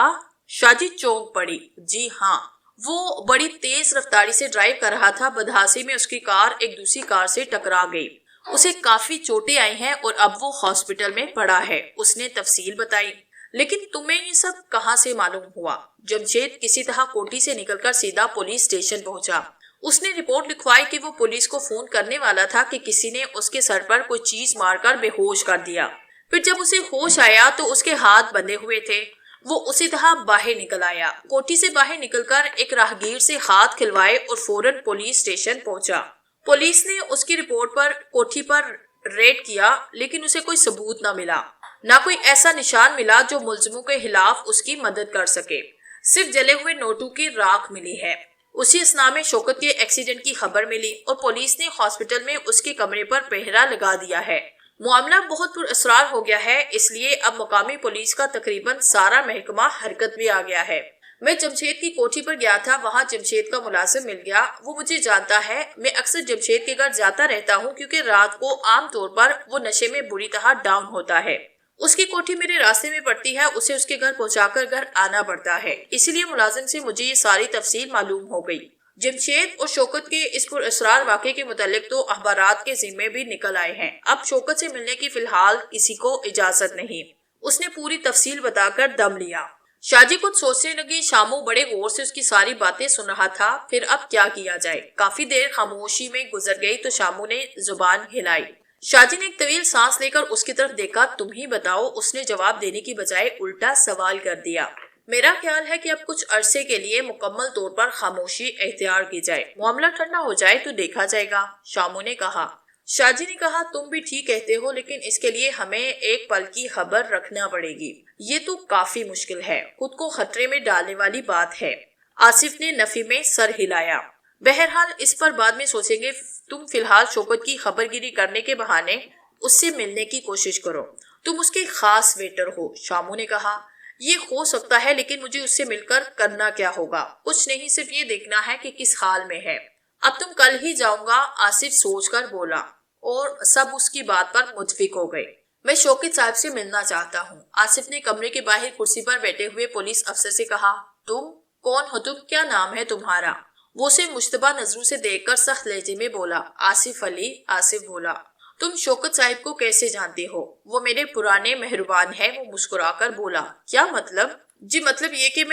شاجی چونک پڑی۔ جی ہاں، وہ بڑی تیز رفتاری سے ڈرائیو کر رہا تھا۔ بدحاسی میں اس کی کار ایک دوسری کار سے ٹکرا گئی۔ اسے کافی چوٹیں آئی ہیں اور اب وہ ہاسپٹل میں پڑا ہے، اس نے تفصیل بتائی۔ لیکن تمہیں یہ سب کہاں سے معلوم ہوا؟ جمشید کسی طرح کوٹھی سے نکل کر سیدھا پولیس اسٹیشن پہنچا۔ اس نے رپورٹ لکھوائی کہ وہ پولیس کو فون کرنے والا تھا کہ کسی نے اس کے سر پر کوئی چیز مار کر بے ہوش کر دیا۔ پھر جب اسے ہوش آیا تو اس کے ہاتھ بندھے ہوئے تھے۔ وہ اسی طرح باہر نکل آیا۔ کوٹھی سے باہر نکل کر ایک راہگیر سے ہاتھ کھلوائے اور فوراً پولیس اسٹیشن پہنچا۔ پولیس نے اس کی رپورٹ پر کوٹھی پر ریڈ کیا، لیکن اسے کوئی ثبوت نہ ملا، نہ کوئی ایسا نشان ملا جو ملزموں کے خلاف اس کی مدد کر سکے۔ صرف جلے ہوئے نوٹوں کی راکھ ملی ہے۔ اسی اثناء میں شوکت کے ایکسیڈنٹ کی خبر ملی اور پولیس نے ہاسپٹل میں اس کے کمرے پر پہرا لگا دیا ہے۔ معاملہ بہت پر اسرار ہو گیا ہے، اس لیے اب مقامی پولیس کا تقریباً سارا محکمہ حرکت میں آ گیا ہے۔ میں جمشید کی کوٹھی پر گیا تھا، وہاں جمشید کا ملازم مل گیا، وہ مجھے جانتا ہے۔ میں اکثر جمشید کے گھر جاتا رہتا ہوں کیونکہ رات کو عام طور پر وہ نشے میں بری طرح ڈاؤن ہوتا ہے۔ اس کی کوٹھی میرے راستے میں پڑتی ہے، اسے اس کے گھر پہنچا کر گھر آنا پڑتا ہے، اسی لیے ملازم سے مجھے یہ ساری تفصیل معلوم ہو گئی۔ جمشید اور شوکت کے اس پر اسرار واقعے کے متعلق تو اخبارات کے ذمے بھی نکل آئے ہیں۔ اب شوکت سے ملنے کی فی الحال کسی کو اجازت نہیں۔ اس نے پوری تفصیل بتا کر دم لیا۔ شاجی کچھ سوچنے لگی۔ شامو بڑے غور سے اس کی ساری باتیں سن رہا تھا۔ پھر اب کیا کیا جائے؟ کافی دیر خاموشی میں گزر گئی تو شامو نے زبان ہلائی۔ شاجی نے ایک طویل سانس لے کر اس کی طرف دیکھا۔ تم ہی بتاؤ، اس نے جواب دینے کی بجائے الٹا سوال کر دیا۔ میرا خیال ہے کہ اب کچھ عرصے کے لیے مکمل طور پر خاموشی اختیار کی جائے، معاملہ ٹھنڈا ہو جائے تو دیکھا جائے گا، شامو نے کہا۔ شاجی نے کہا، تم بھی ٹھیک کہتے ہو، لیکن اس کے لیے ہمیں ایک پل کی خبر رکھنا پڑے گی۔ یہ تو کافی مشکل ہے، خود کو خطرے میں ڈالنے والی بات ہے۔ آصف نے نفی میں سر ہلایا۔ بہرحال اس پر بعد میں سوچیں گے، تم فی الحال شوکت کی خبر گیری کرنے کے بہانے اس سے ملنے کی کوشش کرو۔ تم اس کے خاص ویٹر ہو، شامو نے کہا۔ یہ ہو سکتا ہے، لیکن مجھے اس سے مل کر کرنا کیا ہوگا؟ کچھ نہیں، صرف یہ دیکھنا ہے کہ کس حال میں ہے۔ اب تم کل ہی جاؤں گا، آصف سوچ کر بولا، اور سب اس کی بات پر متفق ہو گئے۔ میں شوکت صاحب سے ملنا چاہتا ہوں، آصف نے کمرے کے باہر کرسی پر بیٹھے ہوئے پولیس افسر سے کہا۔ تم کون ہو تم؟ کیا نام ہے تمہارا؟ وہ اسے مشتبہ نظروں سے دیکھ کر سخت لہجے میں بولا۔ آصف علی، آصف بولا۔ تم شوکت صاحب کو کیسے جانتے ہو؟ وہ میرے پرانے مہربان ہیں، وہ مسکرا کر بولا۔ کیا مطلب؟ جی مطلب یہ کہ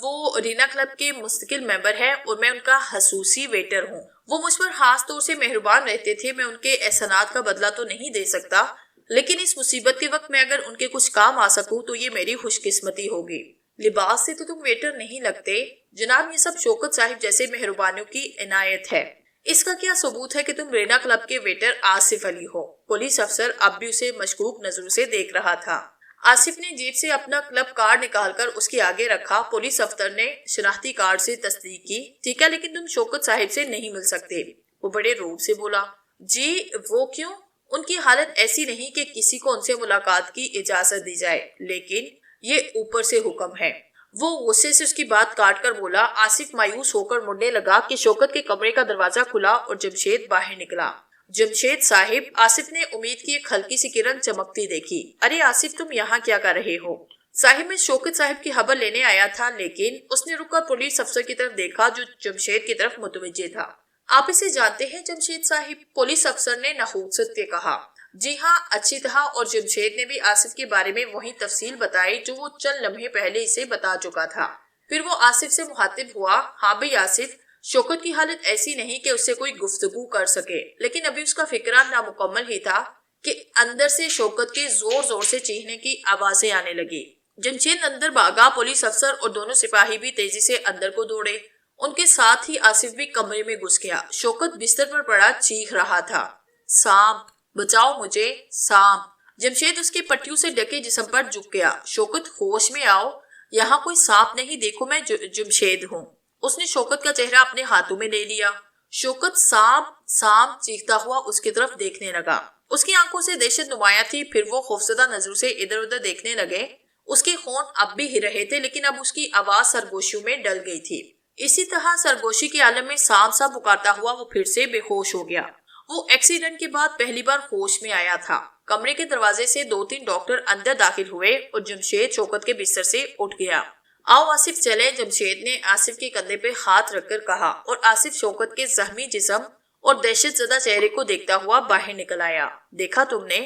وہ رینا کلب کے مستقل ممبر ہیں اور میں ان کا خصوصی ویٹر ہوں۔ وہ مجھ پر خاص طور سے مہربان رہتے تھے، میں ان کے احسانات کا بدلہ تو نہیں دے سکتا، لیکن اس مصیبت کے وقت میں اگر ان کے کچھ کام آ سکوں تو یہ میری خوش قسمتی ہوگی۔ لباس سے تو تم ویٹر نہیں لگتے جناب، یہ سب شوکت صاحب جیسے مہربانوں کی عنایت ہے۔ اس کا کیا ثبوت ہے کہ تم رینا کلب کے ویٹر آصف علی ہو؟ پولیس افسر اب بھی اسے مشکوک نظروں سے دیکھ رہا تھا۔ آصف نے جیب سے اپنا کلب کارڈ نکال کر اس کے آگے رکھا۔ پولیس افسر نے شناختی کارڈ سے تصدیق کی۔ ٹھیک ہے، لیکن تم شوکت صاحب سے نہیں مل سکتے۔ وہ بڑے روب سے بولا۔ جی وہ کیوں؟ ان کی حالت ایسی نہیں کہ کسی کو ان سے ملاقات کی اجازت دی جائے، لیکن یہ اوپر سے حکم ہے۔ وہ غصے سے اس کی بات کاٹ کر بولا۔ آصف مایوس ہو کر مڑنے لگا کہ شوکت کے کمرے کا دروازہ کھلا اور جمشید باہر نکلا۔ جمشید صاحب، آصف نے امید کی ایک ہلکی سی کرن چمکتی دیکھی۔ ارے آصف، تم یہاں کیا کر رہے ہو؟ صاحب میں شوکت صاحب کی خبر لینے آیا تھا، لیکن اس نے رک کر پولیس افسر کی طرف دیکھا جو جمشید کی طرف متوجہ تھا۔ آپ اسے جانتے ہیں جمشید صاحب؟ پولیس افسر نے نحوست سے کہا۔ جی ہاں، اچھی طرح، اور جمشید نے بھی آصف کے بارے میں وہی تفصیل بتائی جو وہ چند لمحے پہلے اسے بتا چکا تھا۔ پھر وہ آصف سے مخاطب ہوا۔ ہاں بھئی آصف، شوکت کی حالت ایسی نہیں کہ اس سے کوئی گفتگو کر سکے، لیکن ابھی اس کا فکرہ نامکمل ہی تھا کہ اندر سے شوکت کے زور زور سے چیخنے کی آوازیں آنے لگی۔ جمشید اندر بھاگا۔ پولیس افسر اور دونوں سپاہی بھی تیزی سے اندر کو دوڑے۔ ان کے ساتھ ہی آصف بھی کمرے میں گھس گیا۔ شوکت بستر پر پڑا چیخ رہا تھا، سانپ بچاؤ مجھے، سانپ۔ جمشید اس کی پٹیوں سے ڈھکے جسم پر جھک گیا۔ شوکت ہوش میں آؤ، یہاں کوئی سانپ نہیں، دیکھو میں جمشید ہوں۔ اس نے شوکت کا چہرہ اپنے ہاتھوں میں لے لیا۔ شوکت سانپ سانپ چیختا ہوا اس کی طرف دیکھنے لگا۔ اس کی آنکھوں سے دہشت نمایاں تھی. پھر وہ خوفزدہ نظروں سے ادھر ادھر دیکھنے لگے. اس کے ہونٹ اب بھی ہل رہے تھے لیکن اب اس کی آواز سرگوشیوں میں ڈل گئی تھی. اسی طرح سرگوشی کے عالم میں سام سا پکارتا ہوا وہ پھر سے بے ہوش ہو گیا. وہ ایکسیڈنٹ کے بعد پہلی بار ہوش میں آیا تھا. کمرے کے دروازے سے 2-3 ڈاکٹر اندر داخل ہوئے اور جمشید شوکت کے بستر سے اٹھ گیا. آؤ آصف چلے. جمشید نے آصف کے کندھے پہ ہاتھ رکھ کر کہا اور آصف شوکت کے زخمی جسم اور دہشت زدہ چہرے کو دیکھتا ہوا باہر نکل آیا. دیکھا تم نے؟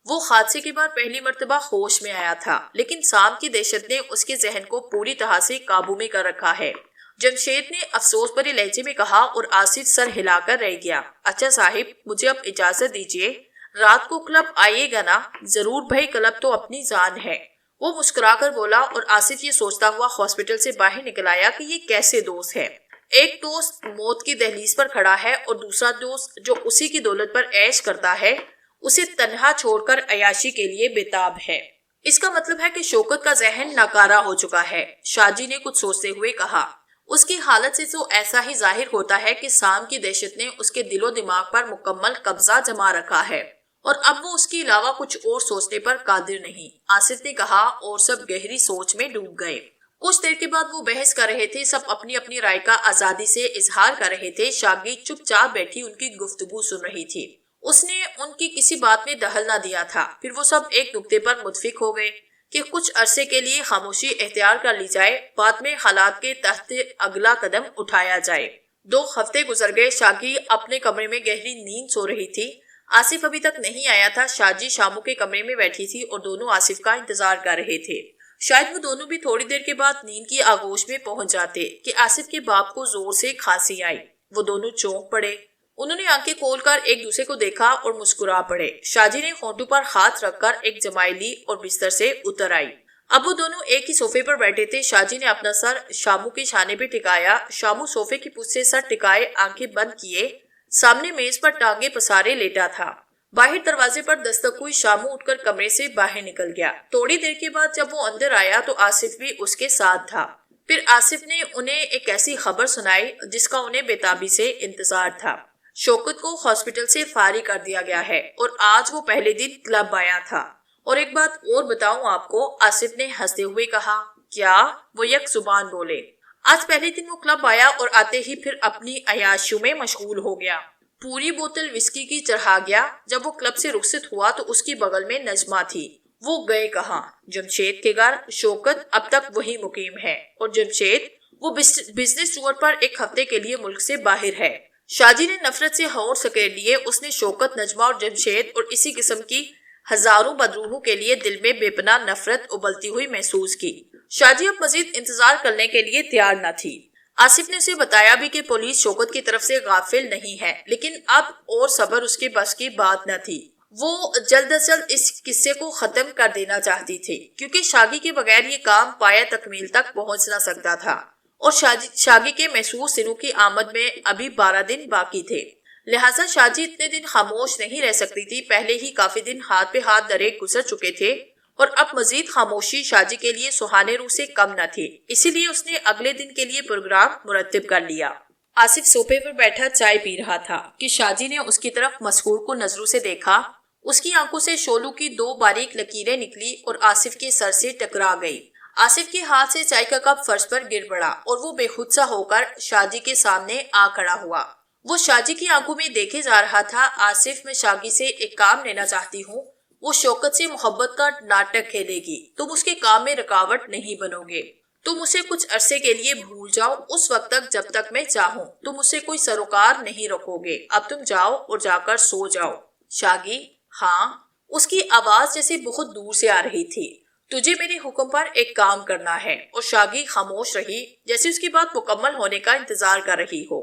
وہ حادثے کے بعد پہلی مرتبہ ہوش میں آیا تھا لیکن سام کی دہشت نے اس کے ذہن کو پوری طرح سے قابو میں کر رکھا ہے. جمشید نے افسوس بھرے لہجے میں کہا اور آصف سر ہلا کر رہ گیا. اچھا صاحب مجھے اب اجازت دیجیے. رات کو کلب آئیے گا نا؟ ضرور بھائی، کلب تو اپنی جان ہے. وہ مسکرا کر بولا اور آصف یہ سوچتا ہوا ہاسپٹل سے باہر نکل آیا کہ یہ کیسے دوست ہے. ایک دوست موت کی دہلیز پر کھڑا ہے اور دوسرا دوست جو اسی کی دولت پر عیش کرتا ہے اسے تنہا چھوڑ کر عیاشی کے لیے بےتاب ہے. اس کا مطلب ہے کہ شوکت کا ذہن ناکارہ ہو چکا ہے. شاہ جی نے کچھ سوچتے ہوئے کہا. اس کی حالت سے تو ایسا ہی ظاہر ہوتا ہے کہ سام کی دہشت نے اس کے دل و دماغ پر مکمل قبضہ جما رکھا ہے اور اب وہ اس کے علاوہ کچھ اور سوچنے پر قادر نہیں. آصف نے کہا اور سب گہری سوچ میں ڈوب گئے. کچھ دیر کے بعد وہ بحث کر رہے تھے. سب اپنی اپنی رائے کا آزادی سے اظہار کر رہے تھے. شاگی چپ چاپ بیٹھی ان کی گفتگو سن رہی تھی. اس نے ان کی کسی بات میں دخل نہ دیا تھا. پھر وہ سب ایک نقطے پر متفق ہو گئے کہ کچھ عرصے کے لیے خاموشی اختیار کر لی جائے. بعد میں حالات کے تحت اگلا قدم اٹھایا جائے. 2 ہفتے گزر گئے. شاگی اپنے کمرے میں گہری نیند سو رہی تھی. آصف ابھی تک نہیں آیا تھا. شاہ جی شامو کے کمرے میں بیٹھی تھی اور دونوں آصف کا انتظار کر رہے تھے. شاید وہ دونوں بھی تھوڑی دیر کے بعد نیند کی آغوش میں پہنچ جاتے کہ آصف کے باپ کو زور سے کھانسی آئی. وہ دونوں چونک پڑے. انہوں نے آنکھیں کھول کر ایک دوسرے کو دیکھا اور مسکرا پڑے. شاہ جی نے ہونٹوں پر ہاتھ رکھ کر ایک جمائی لی اور بستر سے اتر آئی. اب وہ دونوں ایک ہی صوفے پر بیٹھے تھے. شاہ جی نے اپنا سر شامو کے شانے پہ ٹکایا. شامو صوفے کی پشت سے سر ٹکائے آنکھیں بند کیے سامنے میز پر ٹانگیں پسارے لیٹا تھا. باہر دروازے پر دستک ہوئی. شامو اٹھ کر کمرے سے باہر نکل گیا. تھوڑی دیر کے بعد جب وہ اندر آیا تو آصف بھی اس کے ساتھ تھا. پھر آصف نے انہیں ایک ایسی خبر سنائی جس کا انہیں بےتابی سے انتظار تھا. شوکت کو ہاسپٹل سے فارغ کر دیا گیا ہے اور آج وہ پہلے دن کلب آیا تھا. اور ایک بات اور بتاؤں آپ کو، آصف نے ہنستے ہوئے کہا. کیا؟ وہ یک زبان بولے. آج پہلے دن وہ کلب آیا اور آتے ہی پھر اپنی عیاشیوں میں مشغول ہو گیا. پوری بوتل وسکی کی چڑھا گیا. جب وہ کلب سے رخصت ہوا تو اس کی بغل میں نجمہ تھی. وہ گئے کہاں؟ جمشید کے گھر. شوکت اب تک وہی مقیم ہے اور جمشید وہ بزنس ٹور پر ایک ہفتے کے لیے ملک سے باہر ہے. شاہ جی نے نفرت سے ہور سکیڑ لیے. اس نے شوکت، نجمہ اور جمشید اور اسی قسم کی ہزاروں بدروحوں کے لیے دل میں بے پناہ نفرت ابلتی ہوئی محسوس کی. شاہ جی اب مزید انتظار کرنے کے لیے تیار نہ تھی. آصف نے اسے بتایا بھی کہ پولیس شوکت کی طرف سے غافل نہیں ہے لیکن اب اور صبر اس کے بس کی بات نہ تھی. وہ جلد از جلد اس قصے کو ختم کر دینا چاہتی تھی کیونکہ شاگی کے بغیر یہ کام پایہ تکمیل تک پہنچ نہ سکتا تھا اور شاگی کے محسوس دنوں کی آمد میں ابھی 12 دن باقی تھے. لہٰذا شاہ جی اتنے دن خاموش نہیں رہ سکتی تھی. پہلے ہی کافی دن ہاتھ پہ ہاتھ درے گزر چکے تھے اور اب مزید خاموشی شاہ جی کے لیے سہانے روح سے کم نہ تھی. اسی لیے اس نے اگلے دن کے لیے پروگرام مرتب کر لیا. آصف صوفے پر بیٹھا چائے پی رہا تھا کہ شاہ جی نے اس کی طرف مسحور کو نظروں سے دیکھا. اس کی آنکھوں سے شولو کی 2 باریک لکیریں نکلی اور آصف کے سر سے ٹکرا گئی. آصف کے ہاتھ سے چائے کا کپ فرش پر گر پڑا اور وہ بے خود سا ہو کر شاہ جی کے سامنے آ کھڑا ہوا. وہ شاہ جی کی آنکھوں میں دیکھے جا رہا تھا. آصف، میں شاگی سے ایک کام لینا چاہتی ہوں. وہ شوکت سے محبت کا ناٹک کھیلے گی. تم اس کے کام میں رکاوٹ نہیں بنو گے. تم اسے کچھ عرصے کے لیے بھول جاؤ، اس وقت تک جب تک میں چاہوں. تم اسے کوئی سروکار نہیں رکھو گے. اب تم جاؤ اور جا کر سو جاؤ. شاگی، ہاں؟ اس کی آواز جیسے بہت دور سے آ رہی تھی. تجھے میرے حکم پر ایک کام کرنا ہے. اور شاگی خاموش رہی جیسے اس کی بات مکمل ہونے کا انتظار کر رہی ہو.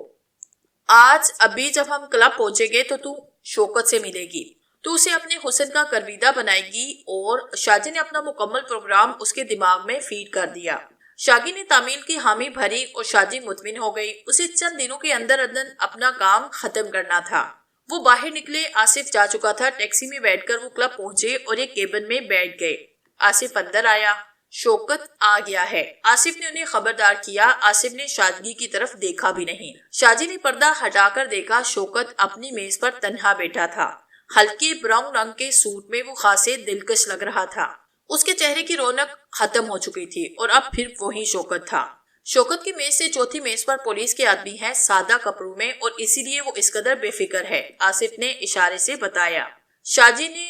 آج ابھی جب ہم کلب پہنچیں گے تو شوکت سے ملے گی. تو اسے اپنے حسن کا کرویدہ بنائے گی. اور شاہ جی نے اپنا مکمل پروگرام اس کے دماغ میں فیڈ کر دیا. شاگی نے تعمیل کی حامی بھری اور شاہ جی مطمئن ہو گئی. اسے چند دنوں کے اندر اندر اپنا کام ختم کرنا تھا. وہ باہر نکلے. آصف جا چکا تھا. ٹیکسی میں بیٹھ کر وہ کلب پہنچے اور ایک کیبن میں بیٹھ گئے. آصف اندر آیا. شوکت آ گیا ہے. آصف نے انہیں خبردار کیا. آصف نے شاگی کی طرف دیکھا بھی نہیں. شاہ جی نے پردہ ہٹا کر دیکھا. شوکت اپنی میز پر تنہا بیٹھا تھا. ہلکے براؤن رنگ کے سوٹ میں وہ خاصے دلکش لگ رہا تھا۔ اس کے چہرے کی رونق ختم ہو چکی تھی اور اب پھر وہی شوکت تھا۔ شوکت کی میز سے چوتھی میز پر پولیس کے آدمی ہیں، سادہ کپڑوں میں، اور اسی لیے وہ اس قدر بے فکر ہے، آصف نے اشارے سے بتایا۔ شاہ جی نے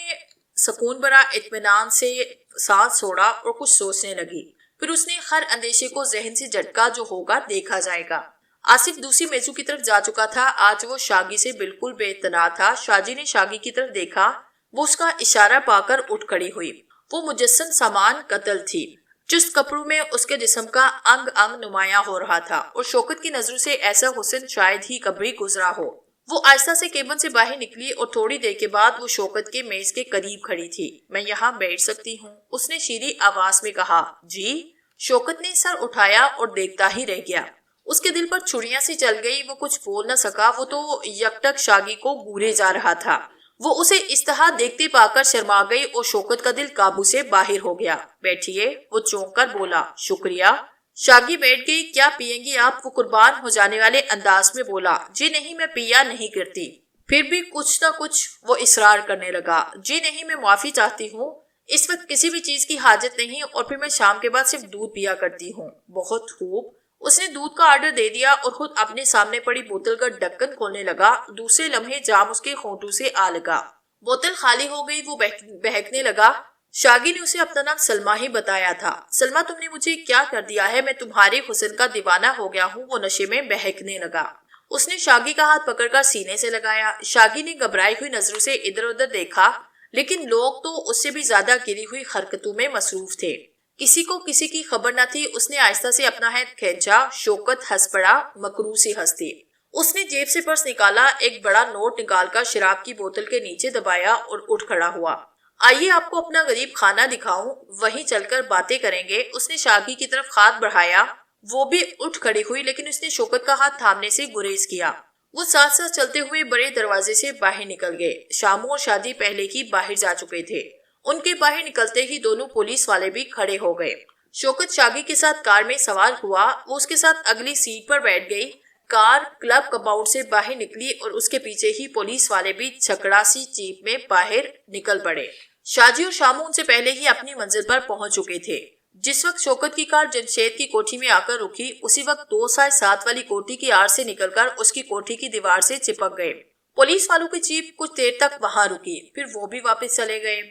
سکون بھرا اطمینان سے سانس چھوڑا اور کچھ سوچنے لگی۔ پھر اس نے ہر اندیشے کو ذہن سے جھٹکا، جو ہوگا دیکھا جائے گا۔ آصف دوسری میزوں کی طرف جا چکا تھا۔ آج وہ شاگی سے بالکل بے اطلاع تھا۔ شاہ جی نے شاگی کی طرف دیکھا، وہ اس کا اشارہ پا کر اٹھ کھڑی ہوئی۔ وہ مجسم سامان قتل تھی۔ چست کپڑوں میں اس کے جسم کا انگ انگ نمایاں ہو رہا تھا اور شوکت کی نظروں سے ایسا حسن شاید ہی کبھی گزرا ہو۔ وہ آہستہ سے کیبن سے باہر نکلی اور تھوڑی دیر کے بعد وہ شوکت کے میز کے قریب کھڑی تھی۔ میں یہاں بیٹھ سکتی ہوں؟ اس نے شیریں آواز میں کہا۔ جی؟ شوکت نے سر اٹھایا اور دیکھتا ہی رہ گیا۔ اس کے دل پر چھریاں سی چل گئی۔ وہ کچھ بول نہ سکا۔ وہ تو یکٹک شاگی کو گورے جا رہا تھا۔ وہ اسے استحا دیکھتے پا کر شرما گئی اور شوکت کا دل قابو سے باہر ہو گیا۔ بیٹھیے، وہ چونک کر بولا۔ شکریہ۔ شاگی بیٹھ گئی۔ کیا پیئیں گی آپ؟ وہ قربان ہو جانے والے انداز میں بولا۔ جی نہیں، میں پیا نہیں کرتی۔ پھر بھی کچھ نہ کچھ وہ اصرار کرنے لگا۔ جی نہیں، میں معافی چاہتی ہوں، اس وقت کسی بھی چیز کی حاجت نہیں، اور پھر میں شام کے بعد صرف دودھ پیا کرتی ہوں۔ بہت خوب۔ اس نے دودھ کا آرڈر دے دیا اور خود اپنے سامنے پڑی بوتل کا ڈھکن کھولنے لگا۔ دوسرے لمحے جام اس کے ہونٹوں سے آ لگا۔ بوتل خالی ہو گئی۔ وہ بہکنے لگا۔ شاگی نے اسے اپنا نام سلما ہی بتایا تھا۔ سلما، تم نے مجھے کیا کر دیا ہے؟ میں تمہارے حسن کا دیوانہ ہو گیا ہوں۔ وہ نشے میں بہکنے لگا۔ اس نے شاگی کا ہاتھ پکڑ کر سینے سے لگایا۔ شاگی نے گھبرائی ہوئی نظروں سے ادھر ادھر دیکھا، لیکن لوگ تو اس سے بھی زیادہ گری ہوئی حرکتوں میں مصروف تھے۔ کسی کو کسی کی خبر نہ تھی۔ اس نے آہستہ سے اپنا ہاتھ کھینچا۔ شوکت ہنس پڑا، مکروہ سی ہنسی۔ اس نے جیب سے پرس نکالا، ایک بڑا نوٹ نکال کر شراب کی بوتل کے نیچے دبایا اور اٹھ کھڑا ہوا۔ آئیے آپ کو اپنا غریب خانہ دکھاؤں، وہیں چل کر باتیں کریں گے۔ اس نے شاگی کی طرف ہاتھ بڑھایا۔ وہ بھی اٹھ کھڑی ہوئی، لیکن اس نے شوکت کا ہاتھ تھامنے سے گریز کیا۔ وہ ساتھ ساتھ چلتے ہوئے بڑے دروازے سے باہر نکل گئے۔ شاموں اور شادی پہلے ہی باہر جا چکے تھے۔ ان کے باہر نکلتے ہی دونوں پولیس والے بھی کھڑے ہو گئے۔ شوکت شاگی کے ساتھ کار میں سوار ہوا۔ وہ اس کے ساتھ اگلی سیٹ پر بیٹھ گئی۔ کار کلب کمپاؤنڈ سے باہر نکلی اور اس کے پیچھے ہی پولیس والے بھی چھکڑا سی جیپ میں باہر نکل پڑے۔ شاجی اور شاموں ان سے پہلے ہی اپنی منزل پر پہنچ چکے تھے۔ جس وقت شوکت کی کار جمشید کی کوٹھی میں آ کر رکی، اسی وقت 2/7 والی کوٹھی کی آڑ سے نکل کر اس کی کوٹھی کی دیوار سے چپک گئے۔ پولیس والوں کی جیپ کچھ دیر تک وہاں رکی، پھر وہ بھی واپس چلے گئے۔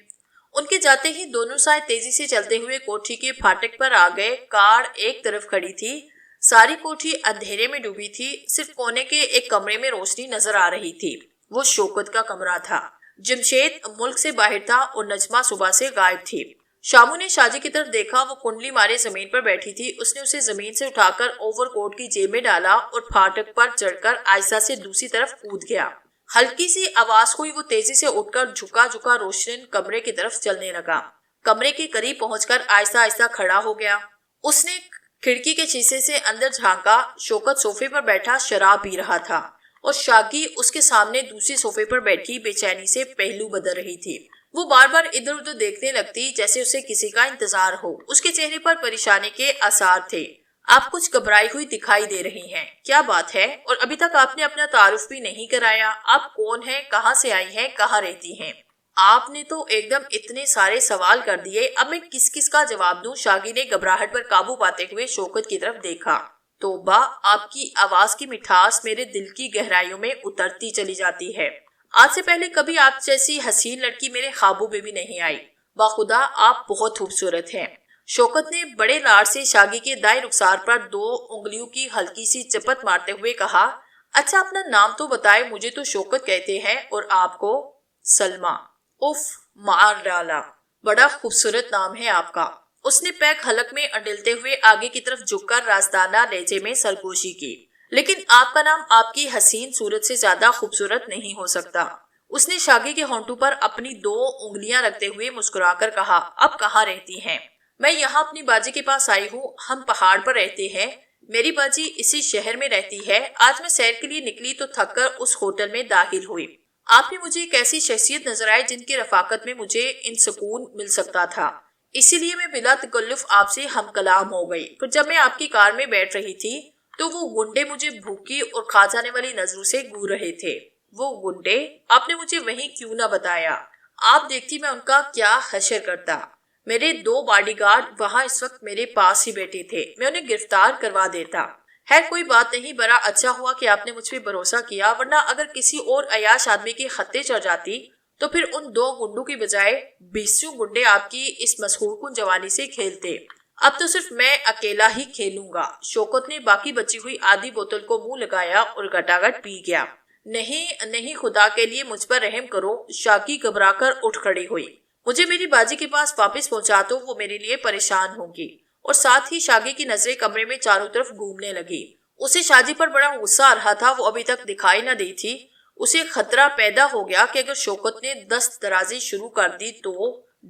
ان کے جاتے ہی دونوں سائے تیزی سے چلتے ہوئے کوٹھی کے پھاٹک پر آ گئے۔ کار ایک طرف کھڑی تھی۔ ساری کوٹھی اندھیرے میں ڈوبی تھی۔ صرف کونے کے ایک کمرے میں روشنی نظر آ رہی تھی۔ وہ شوکت کا کمرہ تھا۔ جمشید ملک سے باہر تھا اور نجمہ صبح سے غائب تھی۔ شاموں نے شاجی کی طرف دیکھا۔ وہ کنڈلی مارے زمین پر بیٹھی تھی۔ اس نے اسے زمین سے اٹھا کر اوور کوٹ کی جیب میں ڈالا اور پھاٹک پر چڑھ کر آہستہ سے دوسری طرف کود گیا۔ ہلکی سی آواز ہوئی۔ وہ تیزی سے اٹھ کر جھکا جھکا روشن کمرے کی طرف چلنے لگا۔ کمرے کے قریب پہنچ کر آہستہ آہستہ کھڑا ہو گیا۔ اس نے کھڑکی کے شیشے سے اندر جھانکا۔ شوکت صوفے پر بیٹھا شراب پی رہا تھا اور شاگی اس کے سامنے دوسری صوفے پر بیٹھی بے چینی سے پہلو بدل رہی تھی۔ وہ بار بار ادھر ادھر دیکھنے لگتی جیسے اسے کسی کا انتظار ہو۔ اس کے چہرے پر پریشانی کے آثار تھے۔ آپ کچھ گھبرائی ہوئی دکھائی دے رہی ہیں، کیا بات ہے؟ اور ابھی تک آپ نے اپنا تعارف بھی نہیں کرایا۔ آپ کون ہیں؟ کہاں سے آئی ہیں؟ کہاں رہتی ہیں؟ آپ نے تو ایک دم اتنے سارے سوال کر دیے، اب میں کس کس کا جواب دوں؟ شاگی نے گھبراہٹ پر قابو پاتے ہوئے شوکت کی طرف دیکھا۔ توبہ، آپ کی آواز کی مٹھاس میرے دل کی گہرائیوں میں اترتی چلی جاتی ہے۔ آج سے پہلے کبھی آپ جیسی حسین لڑکی میرے خوابوں میں بھی نہیں آئی۔ باخدا آپ بہت خوبصورت ہیں۔ شوکت نے بڑے لاڈ سے شاگی کے دائیں رخسار پر 2 انگلیوں کی ہلکی سی چپت مارتے ہوئے کہا، اچھا اپنا نام تو بتائے، مجھے تو شوکت کہتے ہیں، اور آپ کو؟ سلما۔ اف، مار ڈالا، بڑا خوبصورت نام ہے آپ کا۔ اس نے پیک حلق میں اڈلتے ہوئے آگے کی طرف جھک کر رازدانہ لہجے میں سرگوشی کی، لیکن آپ کا نام آپ کی حسین صورت سے زیادہ خوبصورت نہیں ہو سکتا۔ اس نے شاگی کے ہونٹوں پر اپنی 2 انگلیاں رکھتے ہوئے مسکرا کر کہا، اب کہاں رہتی ہیں؟ میں یہاں اپنی باجی کے پاس آئی ہوں، ہم پہاڑ پر رہتے ہیں۔ میری باجی اسی شہر میں رہتی ہے۔ آج میں سیر کے لیے نکلی تو تھک کر اس ہوٹل میں داخل ہوئی۔ آپ نے مجھے ایک ایسی شخصیت نظر آئی جن کی رفاقت میں مجھے ان سکون مل سکتا تھا، اسی لیے میں بلا تکلف آپ سے ہم کلام ہو گئی۔ پھر جب میں آپ کی کار میں بیٹھ رہی تھی تو وہ گنڈے مجھے بھوکی اور کھا جانے والی نظروں سے گور رہے تھے۔ وہ گنڈے، آپ نے مجھے وہیں کیوں نہ بتایا؟ آپ دیکھتی میں ان کا کیا حشر کرتا۔ میرے 2 باڈی گارڈ وہاں اس وقت میرے پاس ہی بیٹھے تھے، میں انہیں گرفتار کروا دیتا۔ خیر کوئی بات نہیں، بڑا اچھا ہوا کہ آپ نے مجھ پہ بھروسہ کیا، ورنہ اگر کسی اور عیاش آدمی کی خطے چڑھ جاتی تو پھر ان 2 گنڈوں کی بجائے 20 گنڈے آپ کی اس مسحور کن جوانی سے کھیلتے۔ اب تو صرف میں اکیلا ہی کھیلوں گا۔ شوکت نے باقی بچی ہوئی آدھی بوتل کو منہ لگایا اور گٹاگٹ پی گیا۔ نہیں نہیں، خدا کے لیے مجھ پر رحم کرو، شاگی گھبرا کر اٹھ کھڑی ہوئی۔ مجھے میری باجی کے پاس واپس پہنچا دو، وہ میرے لیے پریشان ہوگی۔ اور ساتھ ہی شاگی کی نظریں کمرے میں چاروں طرف گھومنے لگی۔ اسے شاجی پر بڑا غصہ آ رہا تھا، وہ ابھی تک دکھائی نہ دی تھی۔ اسے خطرہ پیدا ہو گیا کہ اگر شوکت نے دست درازی شروع کر دی تو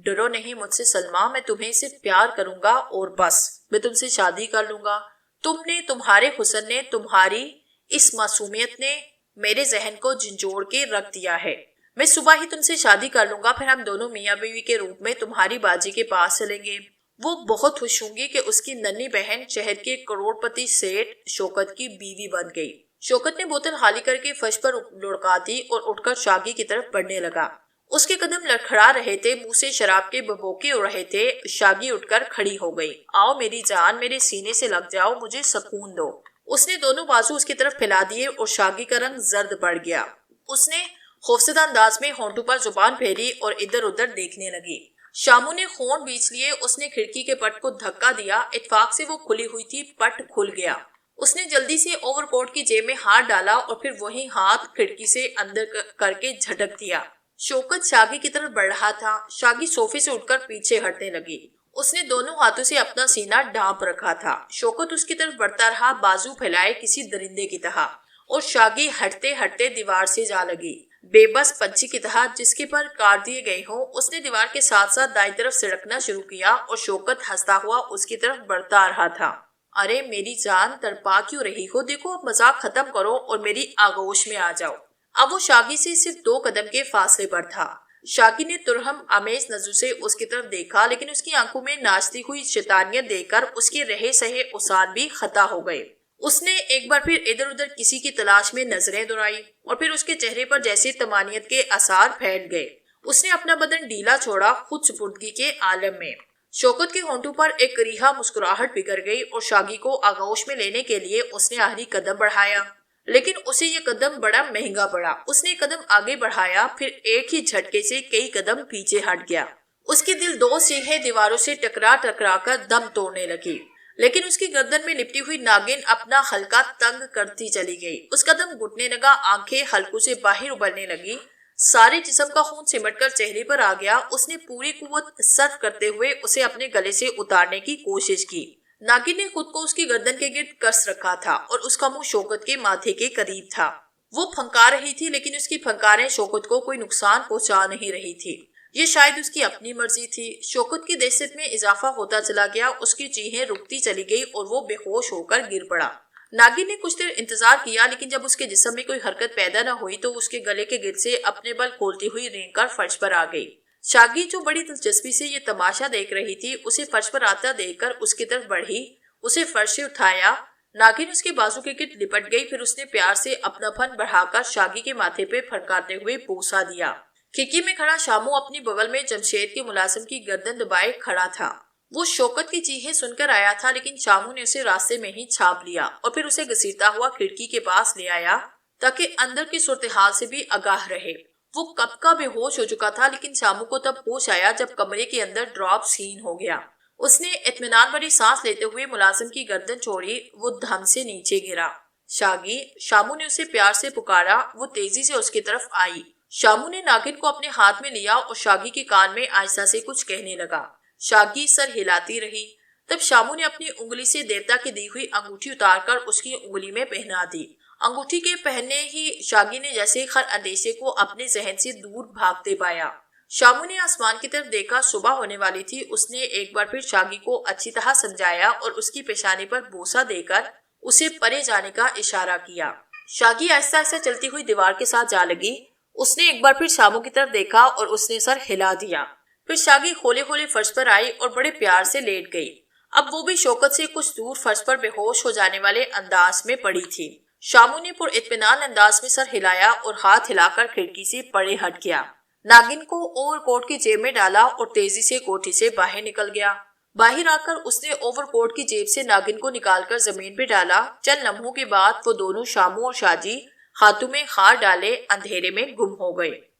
ڈرو نہیں مجھ سے سلمہ، میں تمہیں صرف پیار کروں گا اور بس، میں تم سے شادی کر لوں گا۔ تم نے، تمہارے حسن نے، تمہاری اس معصومیت نے میرے ذہن کو جھنجھوڑ کے رکھ دیا ہے۔ میں صبح ہی تم سے شادی کر لوں گا، پھر ہم دونوں میاں بیوی کے روپ میں تمہاری باجی کے پاس چلیں گے۔ وہ بہت خوش ہوں گی کہ اس کی ننھی بہن شہر کے کروڑ پتی سیٹ شوکت کی بیوی بن گئی۔ شوکت نے بوتل خالی کر کے فرش پر لڑکا دی اور اٹھ کر شاگی کی طرف بڑھنے لگا۔ اس کے قدم لڑکھڑا رہے تھے، منہ سے شراب کے ببوکے اڑ رہے تھے۔ شاگی اٹھ کر کھڑی ہو گئی۔ آؤ میری جان، میرے سینے سے لگ جاؤ، مجھے سکون دو۔ اس نے دونوں بازو اس کی طرف پھیلا دیے اور شاگی کا رنگ زرد پڑ گیا۔ اس نے خوفزدہ انداز میں ہونٹوں پر زبان پھیری اور ادھر ادھر دیکھنے لگی۔ شامو نے خون بیچ لیے، اس نے کھڑکی کے پٹ کو دھکا دیا، اتفاق سے وہ کھلی ہوئی تھی، پٹ کھل گیا۔ اس نے جلدی سے اوور کوٹ کی جیب میں ہاتھ ڈالا اور پھر وہی ہاتھ کھڑکی سے اندر کر کے جھٹک دیا۔ شوکت شاگی کی طرف بڑھ رہا تھا۔ شاگی صوفے سے اٹھ کر پیچھے ہٹنے لگی۔ اس نے دونوں ہاتھوں سے اپنا سینہ ڈھانپ رکھا تھا۔ شوکت اس کی طرف بڑھتا رہا، بازو پھیلائے کسی درندے کی طرح، اور شاگی ہٹتے ہٹتے دیوار سے جا لگی۔ بے بس پنچھی کی طرح جس کے پر کاٹ دیے گئے ہوں، اس نے دیوار کے ساتھ ساتھ دائیں طرف سڑکنا شروع کیا اور شوکت ہنستا ہوا اس کی طرف بڑھتا آ رہا تھا۔ ارے میری جان، تڑپا کیوں رہی ہو؟ دیکھو اب مذاق ختم کرو اور میری آغوش میں آ جاؤ۔ اب وہ شاگی سے صرف 2 قدم کے فاصلے پر تھا۔ شاگی نے ترہم آمیز نظر سے اس کی طرف دیکھا، لیکن اس کی آنکھوں میں ناچتی ہوئی شیطانیت دیکھ کر اس کے رہے سہے اوسان بھی خطا ہو گئے۔ اس نے ایک بار پھر ادھر ادھر کسی کی تلاش میں نظریں دوڑائی اور پھر اس کے چہرے پر جیسے طمانینت کے آثار پھیل گئے۔ اس نے اپنا بدن ڈھیلا چھوڑا، خود سپردگی کے عالم میں۔ شوکت کے ہونٹوں پر ایک کریہا مسکراہٹ بکھر گئی اور شاگی کو آغوش میں لینے کے لیے اس نے آخری قدم بڑھایا، لیکن اسے یہ قدم بڑا مہنگا پڑا۔ اس نے قدم آگے بڑھایا، پھر ایک ہی جھٹکے سے کئی قدم پیچھے ہٹ گیا۔ اس کی دل 2 سیڑھیں دیواروں سے ٹکرا ٹکرا کر دم توڑنے لگی، لیکن اس کی گردن میں لپٹی ہوئی ناگن اپنا حلقہ تنگ کرتی چلی گئی۔ اس کا دم گھٹنے لگا، آنکھیں حلقوں سے باہر ابلنے لگی، سارے جسم کا خون سمٹ کر چہرے پر آ گیا۔ اس نے پوری قوت صرف کرتے ہوئے اسے اپنے گلے سے اتارنے کی کوشش کی۔ ناگن نے خود کو اس کی گردن کے گرد کس رکھا تھا اور اس کا منہ شوکت کے ماتھے کے قریب تھا۔ وہ پھنکا رہی تھی، لیکن اس کی پھنکاریں شوکت کو کوئی نقصان پہنچا نہیں رہی تھی۔ یہ شاید اس کی اپنی مرضی تھی۔ شوکت کی دہشت میں اضافہ ہوتا چلا گیا، اس کی چیخیں رکتی چلی گئی اور وہ بے ہوش ہو کر گر پڑا۔ ناگن نے کچھ دیر انتظار کیا، لیکن جب اس کے جسم میں کوئی حرکت پیدا نہ ہوئی تو اس کے گلے کے گرد سے اپنے بل کھولتی ہوئی رینگ کر فرش پر آ گئی۔ شاگی جو بڑی دلچسپی سے یہ تماشا دیکھ رہی تھی، اسے فرش پر آتا دیکھ کر اس کی طرف بڑھی، اسے فرش سے اٹھایا۔ ناگن اس کے بازو کے گرد لپٹ گئی، پھر اس نے پیار سے اپنا پھن بڑھا کر شاگی کے ماتھے پہ پھڑکاتے ہوئے بوسہ دیا۔ کھڑکی میں کھڑا شامو اپنی بغل میں جمشید کے ملازم کی گردن دبائے کھڑا تھا۔ وہ شوکت کی چیخیں سن کر آیا تھا، لیکن شامو نے اسے راستے میں ہی چھاپ لیا اور پھر اسے گھسیٹتا ہوا کھڑکی کے پاس لے آیا تاکہ اندر کی صورتحال سے بھی آگاہ رہے۔ وہ کب کا بے ہوش ہو چکا تھا، لیکن شامو کو تب ہوش آیا جب کمرے کے اندر ڈراپ سین ہو گیا۔ اس نے اطمینان بھری سانس لیتے ہوئے ملازم کی گردن چھوڑی، وہ دھم سے نیچے گرا۔ شاگی، شامو نے اسے پیار سے پکارا۔ وہ تیزی سے اس کی طرف آئی۔ شامو نے ناگن کو اپنے ہاتھ میں لیا اور شاگی کے کان میں آہستہ سے کچھ کہنے لگا۔ شاگی سر ہلاتی رہی۔ تب شامو نے اپنی انگلی سے دیوتا کی دی ہوئی انگوٹھی اتار کر اس کی انگلی میں پہنا دی۔ انگوٹھی کے پہننے ہی شاگی نے جیسے خر اندیشے کو اپنے ذہن سے دور بھاگتے پایا۔ شامو نے آسمان کی طرف دیکھا، صبح ہونے والی تھی۔ اس نے ایک بار پھر شاگی کو اچھی طرح سمجھایا اور اس کی پیشانی پر بوسہ دے کر اسے پرے جانے کا اشارہ کیا۔ شاگی آہستہ آہستہ چلتی ہوئی دیوار کے ساتھ جا لگی۔ اس نے ایک بار پھر شامو کی طرف دیکھا اور اس نے سر ہلا دیا۔ پھر شاگی کھولے کھولے فرش پر آئی اور بڑے پیار سے لیٹ گئی۔ اب وہ بھی شوکت سے کچھ دور فرش پر بے ہوش ہو جانے والے انداز میں پڑی تھی۔ شامو نے پر اطمینان انداز میں سر ہلایا اور ہاتھ ہلا کر کھڑکی سے پرے ہٹ گیا۔ ناگن کو اوور کوٹ کی جیب میں ڈالا اور تیزی سے کوٹھی سے باہر نکل گیا۔ باہر آ کر اس نے اوور کوٹ کی جیب سے ناگن کو نکال کر زمین پہ ڈالا۔ چند لمحوں کے بعد وہ دونوں شامو اور شاہ جی ہاتھوں میں ہار ڈالے اندھیرے میں گم ہو گئے۔